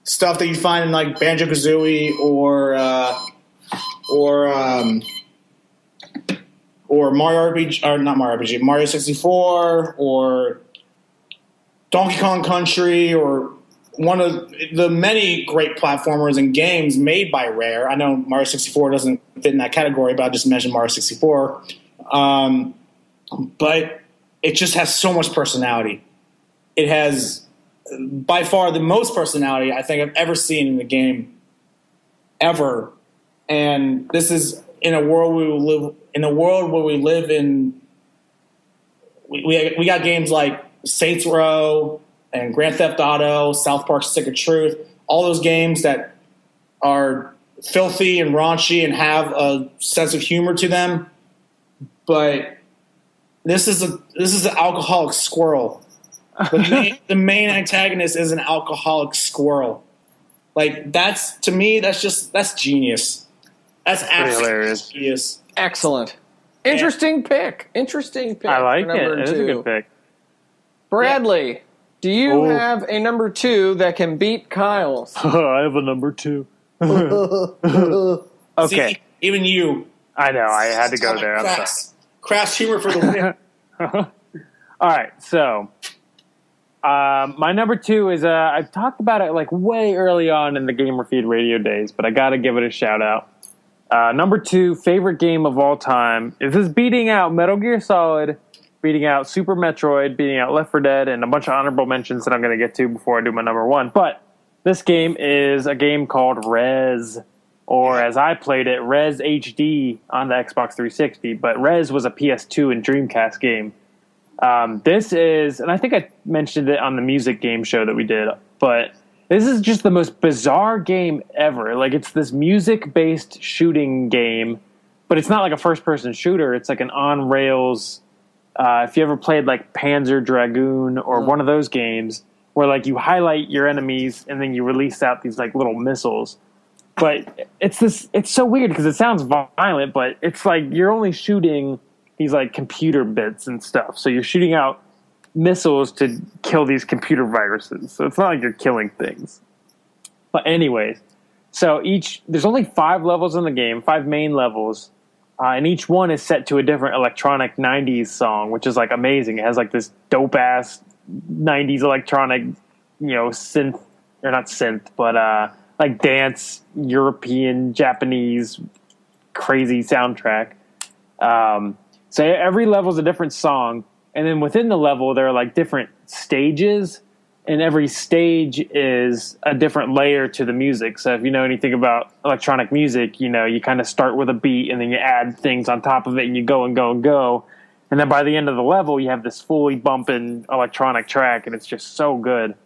stuff that you find in like Banjo-Kazooie or Mario RPG, or not Mario RPG, Mario 64 or Donkey Kong Country, or one of the many great platformers and games made by Rare. I know Mario 64 doesn't fit in that category, but I just mentioned Mario 64. But it just has so much personality. It has by far the most personality I think I've ever seen in the game ever. And this is in a world where we live in. We got games like Saints Row and Grand Theft Auto, South Park: Stick of Truth, all those games that are filthy and raunchy and have a sense of humor to them. But this is an alcoholic squirrel. The main antagonist is an alcoholic squirrel. Like, that's genius. That's absolutely hilarious. Genius. Excellent. Interesting pick. I like it. It is a good pick. Bradley, do you have a number 2 that can beat Kyle's? I have a number 2. Okay. See, even you. I know. I had to go there. Crass humor for the win. All right. So, my number 2 is, I've talked about it like way early on in the Gamer Feed radio days, but I got to give it a shout out. Number 2, favorite game of all time. This is beating out Metal Gear Solid, beating out Super Metroid, beating out Left 4 Dead, and a bunch of honorable mentions that I'm going to get to before I do my number 1. But this game is a game called Rez, or as I played it, Rez HD on the Xbox 360. But Rez was a PS2 and Dreamcast game. This is, and I think I mentioned it on the music game show that we did, but this is just the most bizarre game ever. Like, it's this music-based shooting game, but it's not like a first-person shooter. It's like an on-rails. If you ever played like Panzer Dragoon or one of those games where like you highlight your enemies and then you release out these like little missiles. But it's so weird because it sounds violent, but it's like you're only shooting these like computer bits and stuff. So you're shooting out missiles to kill these computer viruses. So it's not like you're killing things. But anyways, so there's only 5 levels in the game, 5 main levels. And each one is set to a different electronic 90s song, which is like amazing. It has like this dope ass 90s electronic, synth, or not synth, but like dance, European, Japanese, crazy soundtrack. So every level is a different song. And then within the level, there are like different stages. and every stage is a different layer to the music. So if you know anything about electronic music, you know, you kind of start with a beat and then you add things on top of it and you go and go and go. And then by the end of the level, you have this fully bumping electronic track, and it's just so good.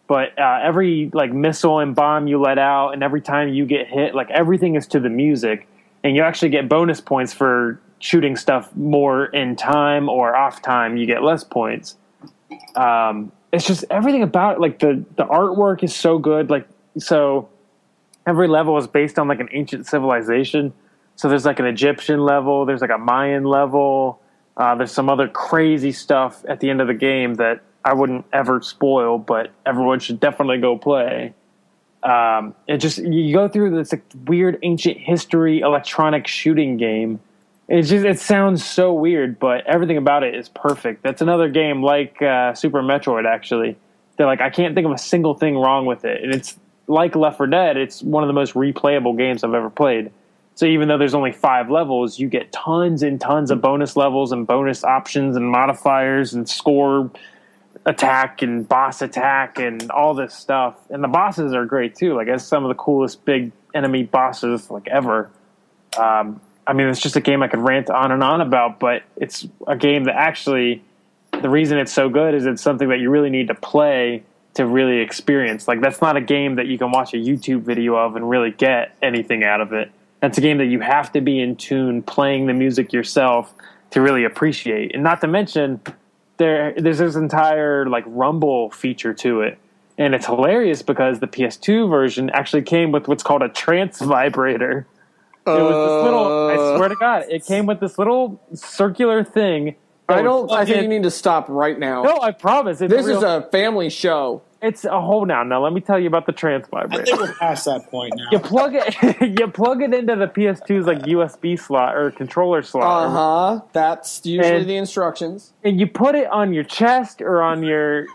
But every like missile and bomb you let out, and every time you get hit, like everything is to the music, and you actually get bonus points for shooting stuff more in time or off time. You get less points. It's just everything about it. Like the artwork is so good. Like, so every level is based on like an ancient civilization. So there's like an Egyptian level, there's like a Mayan level. There's some other crazy stuff at the end of the game that I wouldn't ever spoil, but everyone should definitely go play. It just, you go through this like weird ancient history electronic shooting game. It sounds so weird, but everything about it is perfect. That's another game like Super Metroid, actually. They're like, I can't think of a single thing wrong with it. And it's like Left 4 Dead, it's one of the most replayable games I've ever played. So even though there's only 5 levels, you get tons and tons of bonus levels and bonus options and modifiers and score attack and boss attack and all this stuff. And the bosses are great too. Like, it's some of the coolest big enemy bosses like ever. I mean, it's just a game I could rant on and on about, but it's a game that actually, the reason it's so good is it's something that you really need to play to really experience. Like, that's not a game that you can watch a YouTube video of and really get anything out of it. That's a game that you have to be in tune, playing the music yourself to really appreciate. And not to mention, there's this entire like rumble feature to it. And it's hilarious because the PS2 version actually came with what's called a trance vibrator. It was this little, I swear to God, it came with this little circular thing. I think you need to stop right now. No, I promise. This is a family show. It's a hold on. Now let me tell you about the trance vibrator. I think we're past that point now. You plug it into the PS2's like USB slot or controller slot. That's usually the instructions. And you put it on your chest or on your,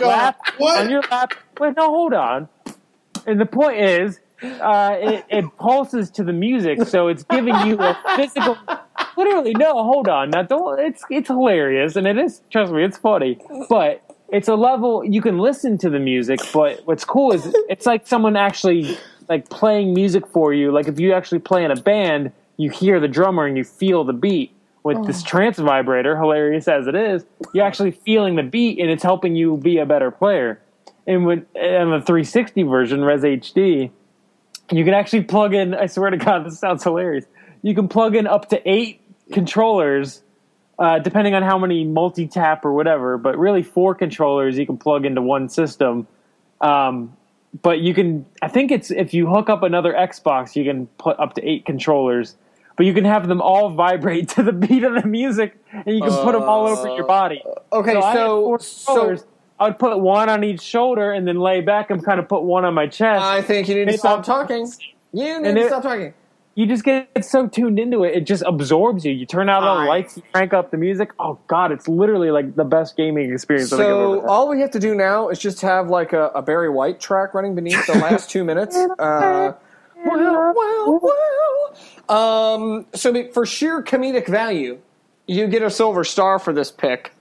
lap. What? On your lap. Wait, no, hold on. And the point is, it pulses to the music, so it's giving you a physical. Literally, no, hold on. Now, don't. It's hilarious, and it is. Trust me, it's funny. But it's a level you can listen to the music. But what's cool is it's like someone actually like playing music for you. Like if you actually play in a band, you hear the drummer and you feel the beat. With this trance vibrator, hilarious as it is, you're actually feeling the beat, and it's helping you be a better player. And in the 360 version, Res HD, you can actually plug in, I swear to God, this sounds hilarious. You can plug in up to 8 controllers, depending on how many multi-tap or whatever, but really 4 controllers you can plug into one system. But you can, I think it's, if you hook up another Xbox, you can put up to 8 controllers. But you can have them all vibrate to the beat of the music, and you can put them all over your body. Okay, so I would put one on each shoulder and then lay back and kind of put one on my chest. I think you need to stop talking. You need to stop talking. You just get so tuned into it, it just absorbs you. You turn out all the lights, you crank up the music. Oh, God, it's literally like the best gaming experience I think I've ever had. All we have to do now is just have like a Barry White track running beneath the last 2 minutes. So for sheer comedic value, you get a silver star for this pick,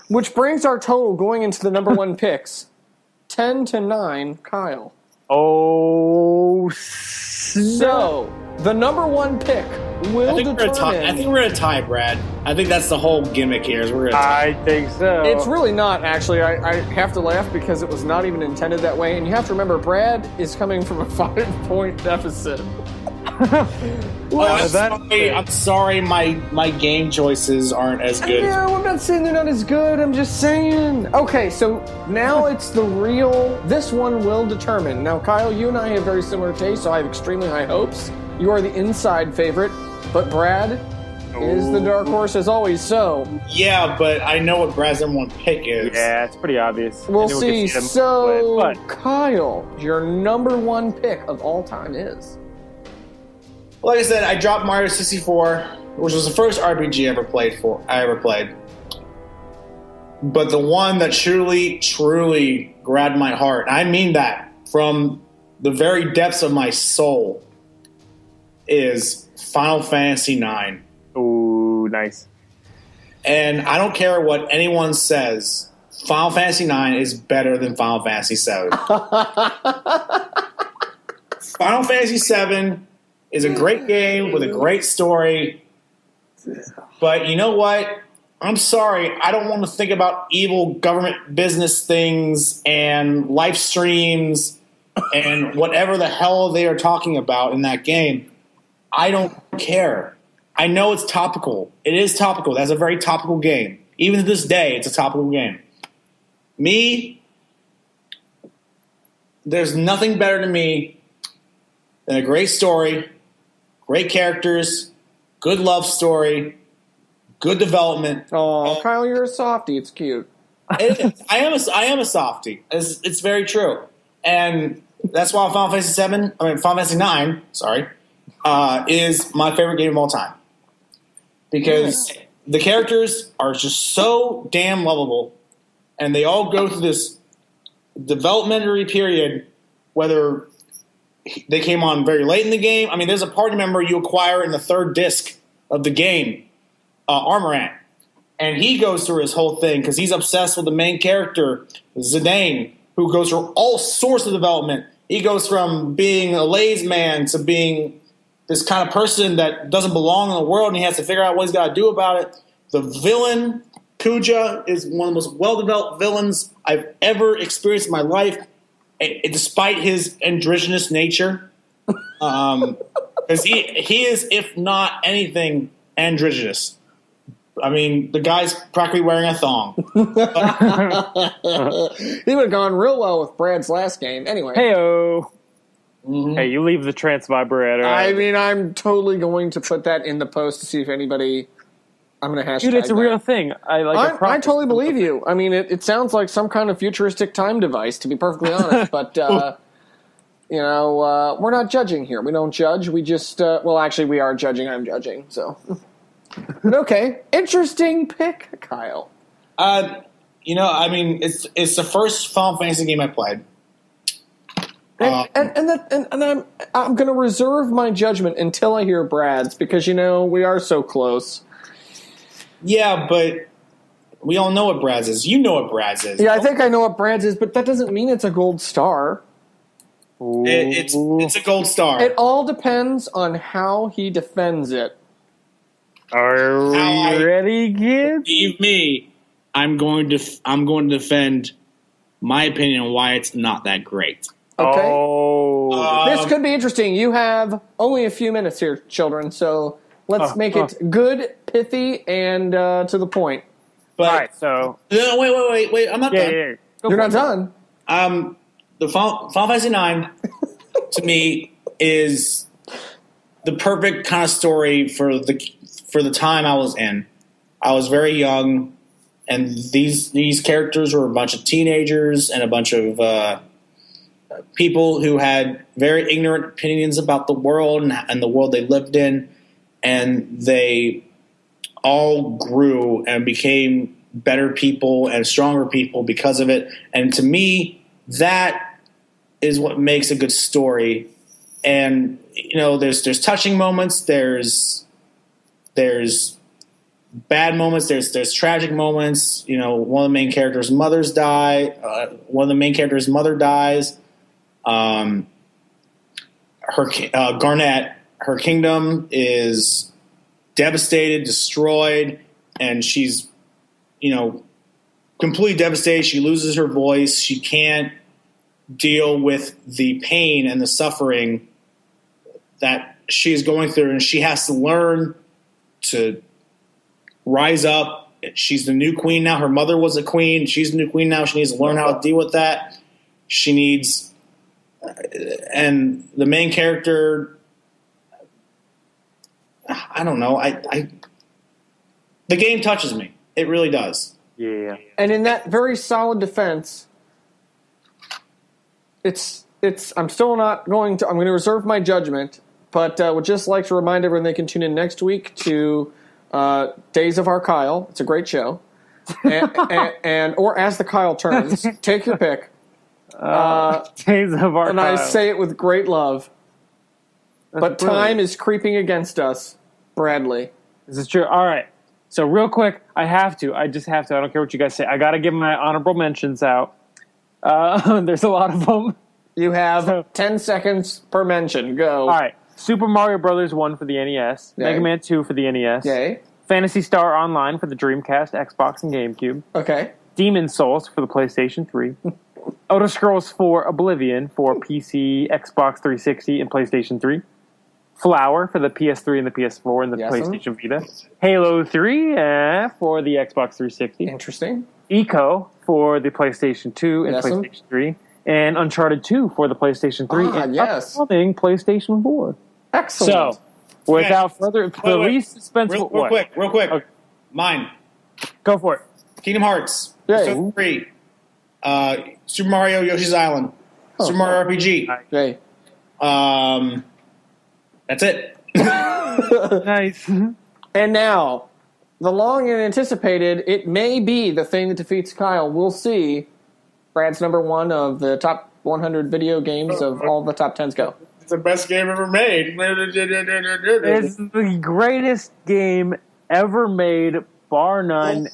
which brings our total going into the number 1 picks 10-9, Kyle. Oh, so the number 1 pick will determine. I think we're gonna tie, Brad. I think that's the whole gimmick here. Is we're gonna tie. I think so. It's really not, actually. I have to laugh because it was not even intended that way. And you have to remember, Brad is coming from a 5-point deficit. I'm sorry. My game choices aren't as good. No, I'm not saying they're not as good. I'm just saying. Okay, so now it's the real. This one will determine. Now, Kyle, you and I have very similar tastes, so I have extremely high hopes. You are the inside favorite, but Brad is the dark horse as always. So yeah, but I know what Brad's number 1 pick is. Yeah, it's pretty obvious. We'll see. So, Kyle, your number 1 pick of all time is. Like I said, I dropped Mario 64, which was the first RPG I ever played. But the one that truly grabbed my heart, I mean that from the very depths of my soul, is Final Fantasy IX. Ooh, nice. And I don't care what anyone says, Final Fantasy IX is better than Final Fantasy VII. Final Fantasy VII is a great game with a great story, but you know what? I'm sorry, I don't want to think about evil government business things and live streams and whatever the hell they are talking about in that game. I don't care. I know it's topical. It is topical. That's a very topical game. Even to this day, it's a topical game. Me, there's nothing better to me than a great story, great characters, good love story, good development. Oh, Kyle, you're a softie. It's cute. It is. I am a softie. It's very true, and that's why Final Fantasy IX, sorry, is my favorite game of all time because the characters are just so damn lovable, and they all go through this developmentary period, whether they came on very late in the game. I mean, there's a party member you acquire in the third disc of the game, Armorant, and he goes through his whole thing because he's obsessed with the main character, Zidane, who goes through all sorts of development. He goes from being a lazy man to being this kind of person that doesn't belong in the world, and he has to figure out what he's got to do about it. The villain, Kuja, is one of the most well-developed villains I've ever experienced in my life, despite his androgynous nature. Because he is, if not anything, androgynous. I mean, the guy's practically wearing a thong. He would have gone real well with Brad's last game. Anyway. Hey-o. Mm-hmm. Hey, you leave the trance vibrator. I mean, I'm totally going to put that in the post to see if anybody... I'm going to hashtag Dude, it's a that. real thing. I totally believe you. I mean, it sounds like some kind of futuristic time device, to be perfectly honest. But, we're not judging here. We don't judge. We just... well, actually, we are judging. I'm judging, so... But okay, interesting pick, Kyle. I mean, it's the first Final Fantasy game I played. And I'm going to reserve my judgment until I hear Brad's because we are so close. Yeah, but we all know what Brad's is. You know what Brad's is. Yeah, I think I know what Brad's is, but that doesn't mean it's a gold star. It's a gold star. It all depends on how he defends it. Are we ready, kids? Believe me, I'm going to defend my opinion on why it's not that great. Okay. Oh. This could be interesting. You have only a few minutes here, children, so let's make it good, pithy, and to the point. But, all right, so... No, wait. I'm not done. Yeah. You're not done? The Final Fantasy IX, to me, is the perfect kind of story for the time I was in. I was very young, and these characters were a bunch of teenagers and a bunch of people who had very ignorant opinions about the world and the world they lived in, and they all grew and became better people and stronger people because of it. And to me, that is what makes a good story. And there's touching moments, there's bad moments, there's tragic moments. One of the main characters' mothers die. One of the main characters' mother dies. Garnet, her kingdom is devastated, destroyed, and she's completely devastated. She loses her voice. She can't deal with the pain and the suffering that she is going through, and she has to learn to rise up. She's the new queen now. Her mother was a queen. She's the new queen now. She needs to learn how to deal with that. She needs, and the main character, I don't know. The game touches me. It really does. Yeah. And in that very solid defense, I'm still not going to. I'm going to reserve my judgment, but would just like to remind everyone they can tune in next week to Days of Our Kyle. It's a great show, and or As the Kyle Turns. Take your pick. Days of Our and Kyle. I say it with great love. But time is creeping against us, Bradley. This is true. All right. So real quick, I just have to. I don't care what you guys say. I got to give my honorable mentions out. There's a lot of them. You have 10 seconds per mention. Go. All right. Super Mario Brothers 1 for the NES. Yay. Mega Man 2 for the NES. Yay. Phantasy Star Online for the Dreamcast, Xbox, and GameCube. Okay. Demon's Souls for the PlayStation 3. Elder Scrolls 4 Oblivion for PC, Xbox 360, and PlayStation 3. Flower for the PS3 and the PS4 and the PlayStation Vita. Halo 3 for the Xbox 360. Interesting. Eco for the PlayStation 2 and Awesome. PlayStation 3. And Uncharted 2 for the PlayStation 3 and upcoming PlayStation 4. Excellent. So, without further, the least suspenseful... Real quick. Okay. Mine. Go for it. Kingdom Hearts. Yay. Persona 3. Super Mario Yoshi's Island. Super Mario RPG. Okay. That's it. Nice. And now, the long and anticipated, it may be the thing that defeats Kyle. We'll see. Brad's number one of the top 100 video games of all the top 10s. Go. It's the best game ever made. It's the greatest game ever made, bar none.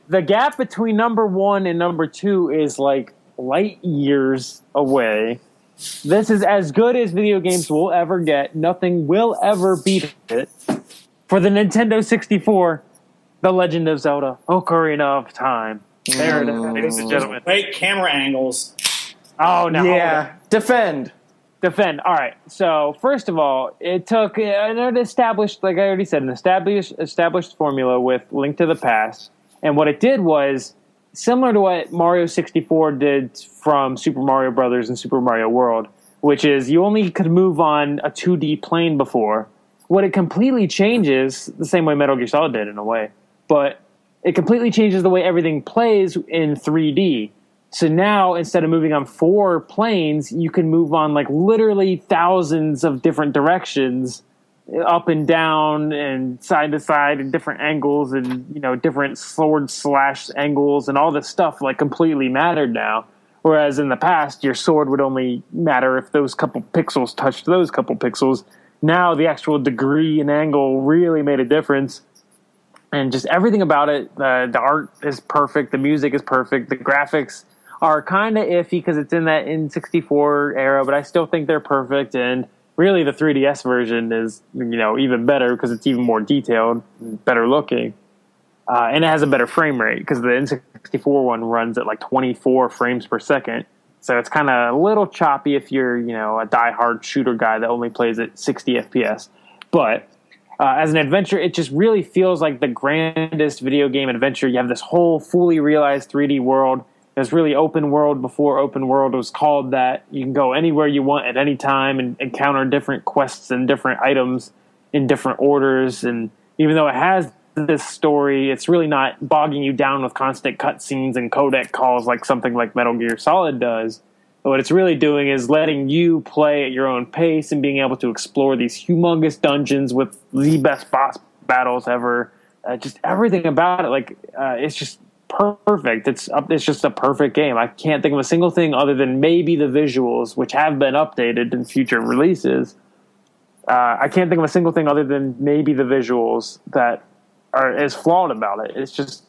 The gap between number 1 and number 2 is like light years away. This is as good as video games will ever get. Nothing will ever beat it. For the Nintendo 64, The Legend of Zelda: Ocarina of Time. There it is, ladies and gentlemen. Great camera angles. Oh, no. Yeah. Defend. All right. So, first of all, it took an established, like I already said, an established formula with Link to the Past. And what it did was similar to what Mario 64 did from Super Mario Brothers and Super Mario World, which is you only could move on a 2D plane before. What it completely changes, the same way Metal Gear Solid did in a way, but it completely changes the way everything plays in 3D. So now, instead of moving on 4 planes, you can move on like literally thousands of different directions, up and down and side to side and different angles and, you know, different sword slash angles and all this stuff like completely mattered now. Whereas in the past, your sword would only matter if those couple pixels touched those couple pixels. Now the actual degree and angle really made a difference. And just everything about it, the art is perfect, the music is perfect, the graphics are kind of iffy because it's in that N64 era, but I still think they're perfect. And really, the 3DS version is, you know, even better because it's even more detailed, better looking, and it has a better frame rate because the N64 one runs at like 24 frames per second. So it's kind of a little choppy if you're, you know, a die-hard shooter guy that only plays at 60 FPS. But as an adventure, it just really feels like the grandest video game adventure. You have this whole fully realized 3D world. There's really open world before open world was called that. You can go anywhere you want at any time and encounter different quests and different items in different orders. And even though it has this story, it's really not bogging you down with constant cutscenes and codec calls like something like Metal Gear Solid does. But what it's really doing is letting you play at your own pace and being able to explore these humongous dungeons with the best boss battles ever. Just everything about it, like it's just perfect. It's just a perfect game. I can't think of a single thing other than maybe the visuals, which have been updated in future releases. I can't think of a single thing other than maybe the visuals that is flawed about it. It's just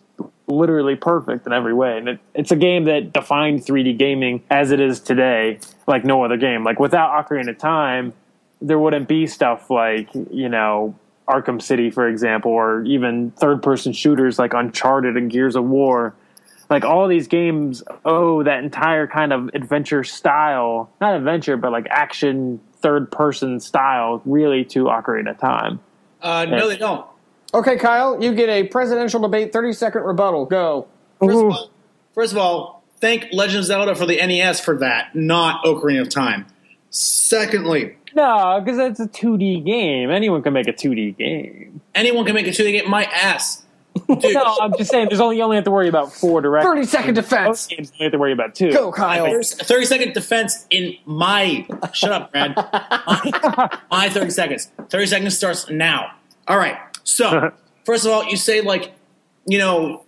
literally perfect in every way. And it's a game that defined 3D gaming as it is today, like no other game. Like without Ocarina of Time, there wouldn't be stuff like, you know, Arkham City, for example, or even third-person shooters like Uncharted and Gears of War. Like all these games owe that entire kind of adventure style, not adventure, but like action third-person style really to Ocarina of Time. No, they don't. Okay, Kyle, you get a presidential debate 30-second rebuttal. Go. First of all, thank Legend of Zelda for the NES for that, not Ocarina of Time. Secondly... No, because it's a 2D game. Anyone can make a 2D game. Anyone can make a 2D game. My ass. Dude. No, I'm just saying, you only have to worry about 4 directions. 30-second defense. Most games you only have to worry about 2. Go, Kyle. 30-second defense in my... Shut up, Brad. My 30 seconds. 30 seconds starts now. All right. So, first of all, you say, like, you know,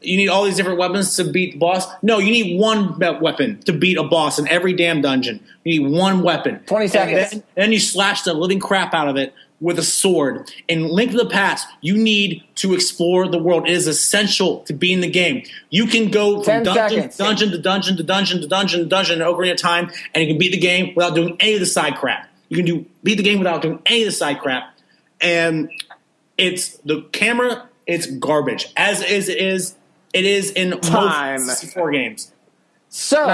you need all these different weapons to beat the boss. No, you need one weapon to beat a boss in every damn dungeon. You need one weapon. 20 seconds. And then you slash the living crap out of it with a sword. In Link to the Past, you need to explore the world. It is essential to be in the game. You can go from dungeon to dungeon to dungeon to dungeon to dungeon to dungeon in Ocarina of Time, and you can beat the game without doing any of the side crap. You can beat the game without doing any of the side crap. And it's the camera, it's garbage. As is it is in most 64 games. So,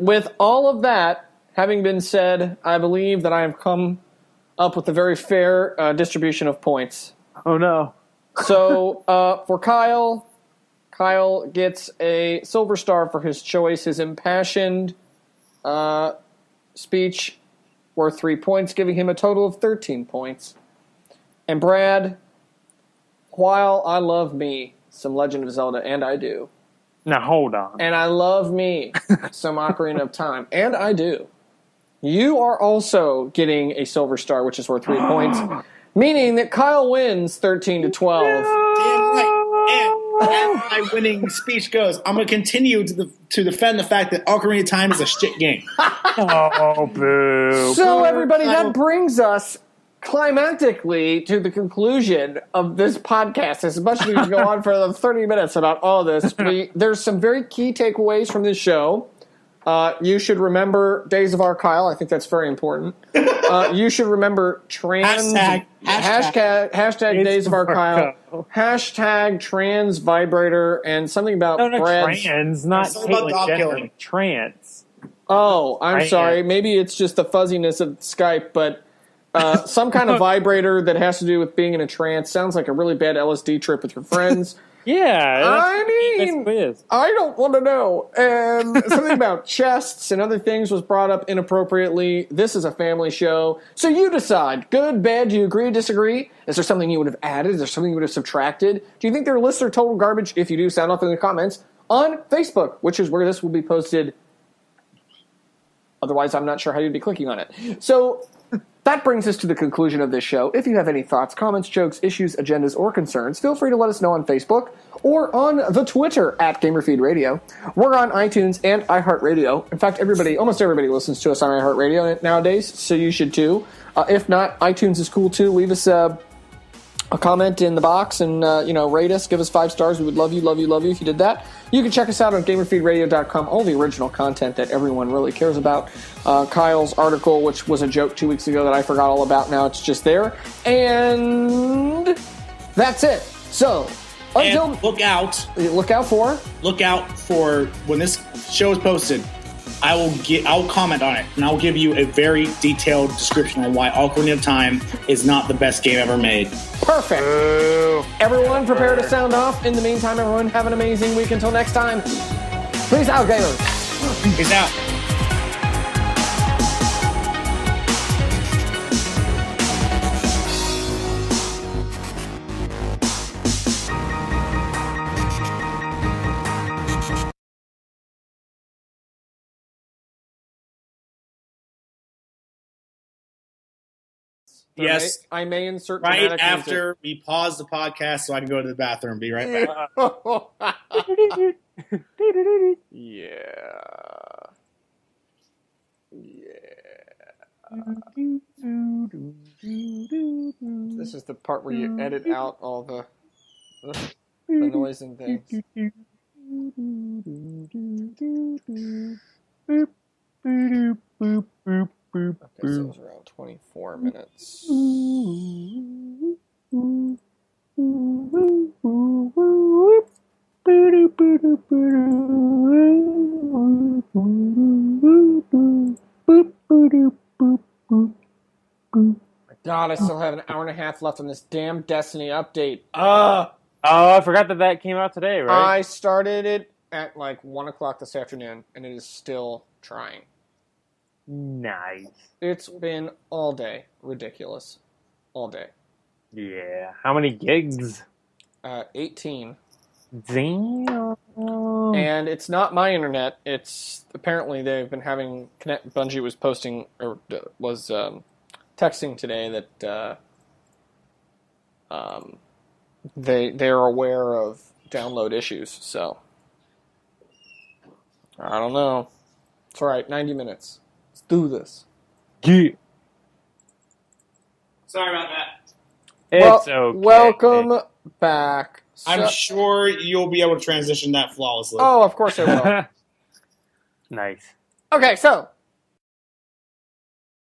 with all of that having been said, I believe that I have come up with a very fair distribution of points. Oh, no. So, for Kyle gets a silver star for his choice. His impassioned speech worth 3 points, giving him a total of 13 points. And Brad, while I love me some Legend of Zelda, and I do. Now, hold on. And I love me some Ocarina of Time, and I do. You are also getting a silver star, which is worth 3 points, meaning that Kyle wins 13 to 12. Damn right. And as my winning speech goes, I'm going to continue to defend the fact that Ocarina of Time is a shit game. Oh, boo. So, everybody, that brings us climactically to the conclusion of this podcast. As much as we can go on for the 30 minutes about all this, there's some very key takeaways from this show. You should remember Days of Our Kyle. I think that's very important. You should remember hashtag Days of Our Kyle. Hashtag trans vibrator and something about Brad's. Trans, not Caitlyn trans. Oh, I'm sorry. Maybe it's just the fuzziness of Skype, but some kind of vibrator that has to do with being in a trance. Sounds like a really bad LSD trip with your friends. Yeah. I don't want to know. And something about chests and other things was brought up inappropriately. This is a family show. So you decide. Good, bad, do you agree, disagree? Is there something you would have added? Is there something you would have subtracted? Do you think their lists are total garbage? If you do, sound off in the comments on Facebook, which is where this will be posted. Otherwise, I'm not sure how you'd be clicking on it. So that brings us to the conclusion of this show. If you have any thoughts, comments, jokes, issues, agendas, or concerns, feel free to let us know on Facebook or on the Twitter at GamerFeedRadio. We're on iTunes and iHeartRadio. In fact, almost everybody listens to us on iHeartRadio nowadays, so you should too. If not, iTunes is cool too. Leave us a comment in the box and rate us. Give us 5 stars. We would love you if you did that. You can check us out on GamerFeedRadio.com. All the original content that everyone really cares about. Kyle's article, which was a joke 2 weeks ago that I forgot all about. Now it's just there. And that's it. So, until... Look out for when this show is posted. I will comment on it, and I will give you a very detailed description on why Ocarina of Time is not the best game ever made. Perfect. Everyone prepare to sound off. In the meantime, everyone have an amazing week. Until next time, peace out, gamers. Peace out. Yes, I may insert right after we pause the podcast so I can go to the bathroom. Be right back. Yeah. This is the part where you edit out all the noise and things. Okay, so it was around 24 minutes. God, I still have an hour and a half left on this damn Destiny update. Oh, I forgot that came out today, right? I started it at like 1 o'clock this afternoon, and it is still trying. Nice. It's been all day. Ridiculous. All day. Yeah. How many gigs? 18. Damn. And it's not my internet. It's apparently they've been having Bungie was posting or was texting today that they're aware of download issues. So I don't know. It's all right. 90 minutes. Let's do this. Yeah. Sorry about that. It's okay. Welcome back. I'm sure you'll be able to transition that flawlessly. Oh, of course I will. Nice. Okay, so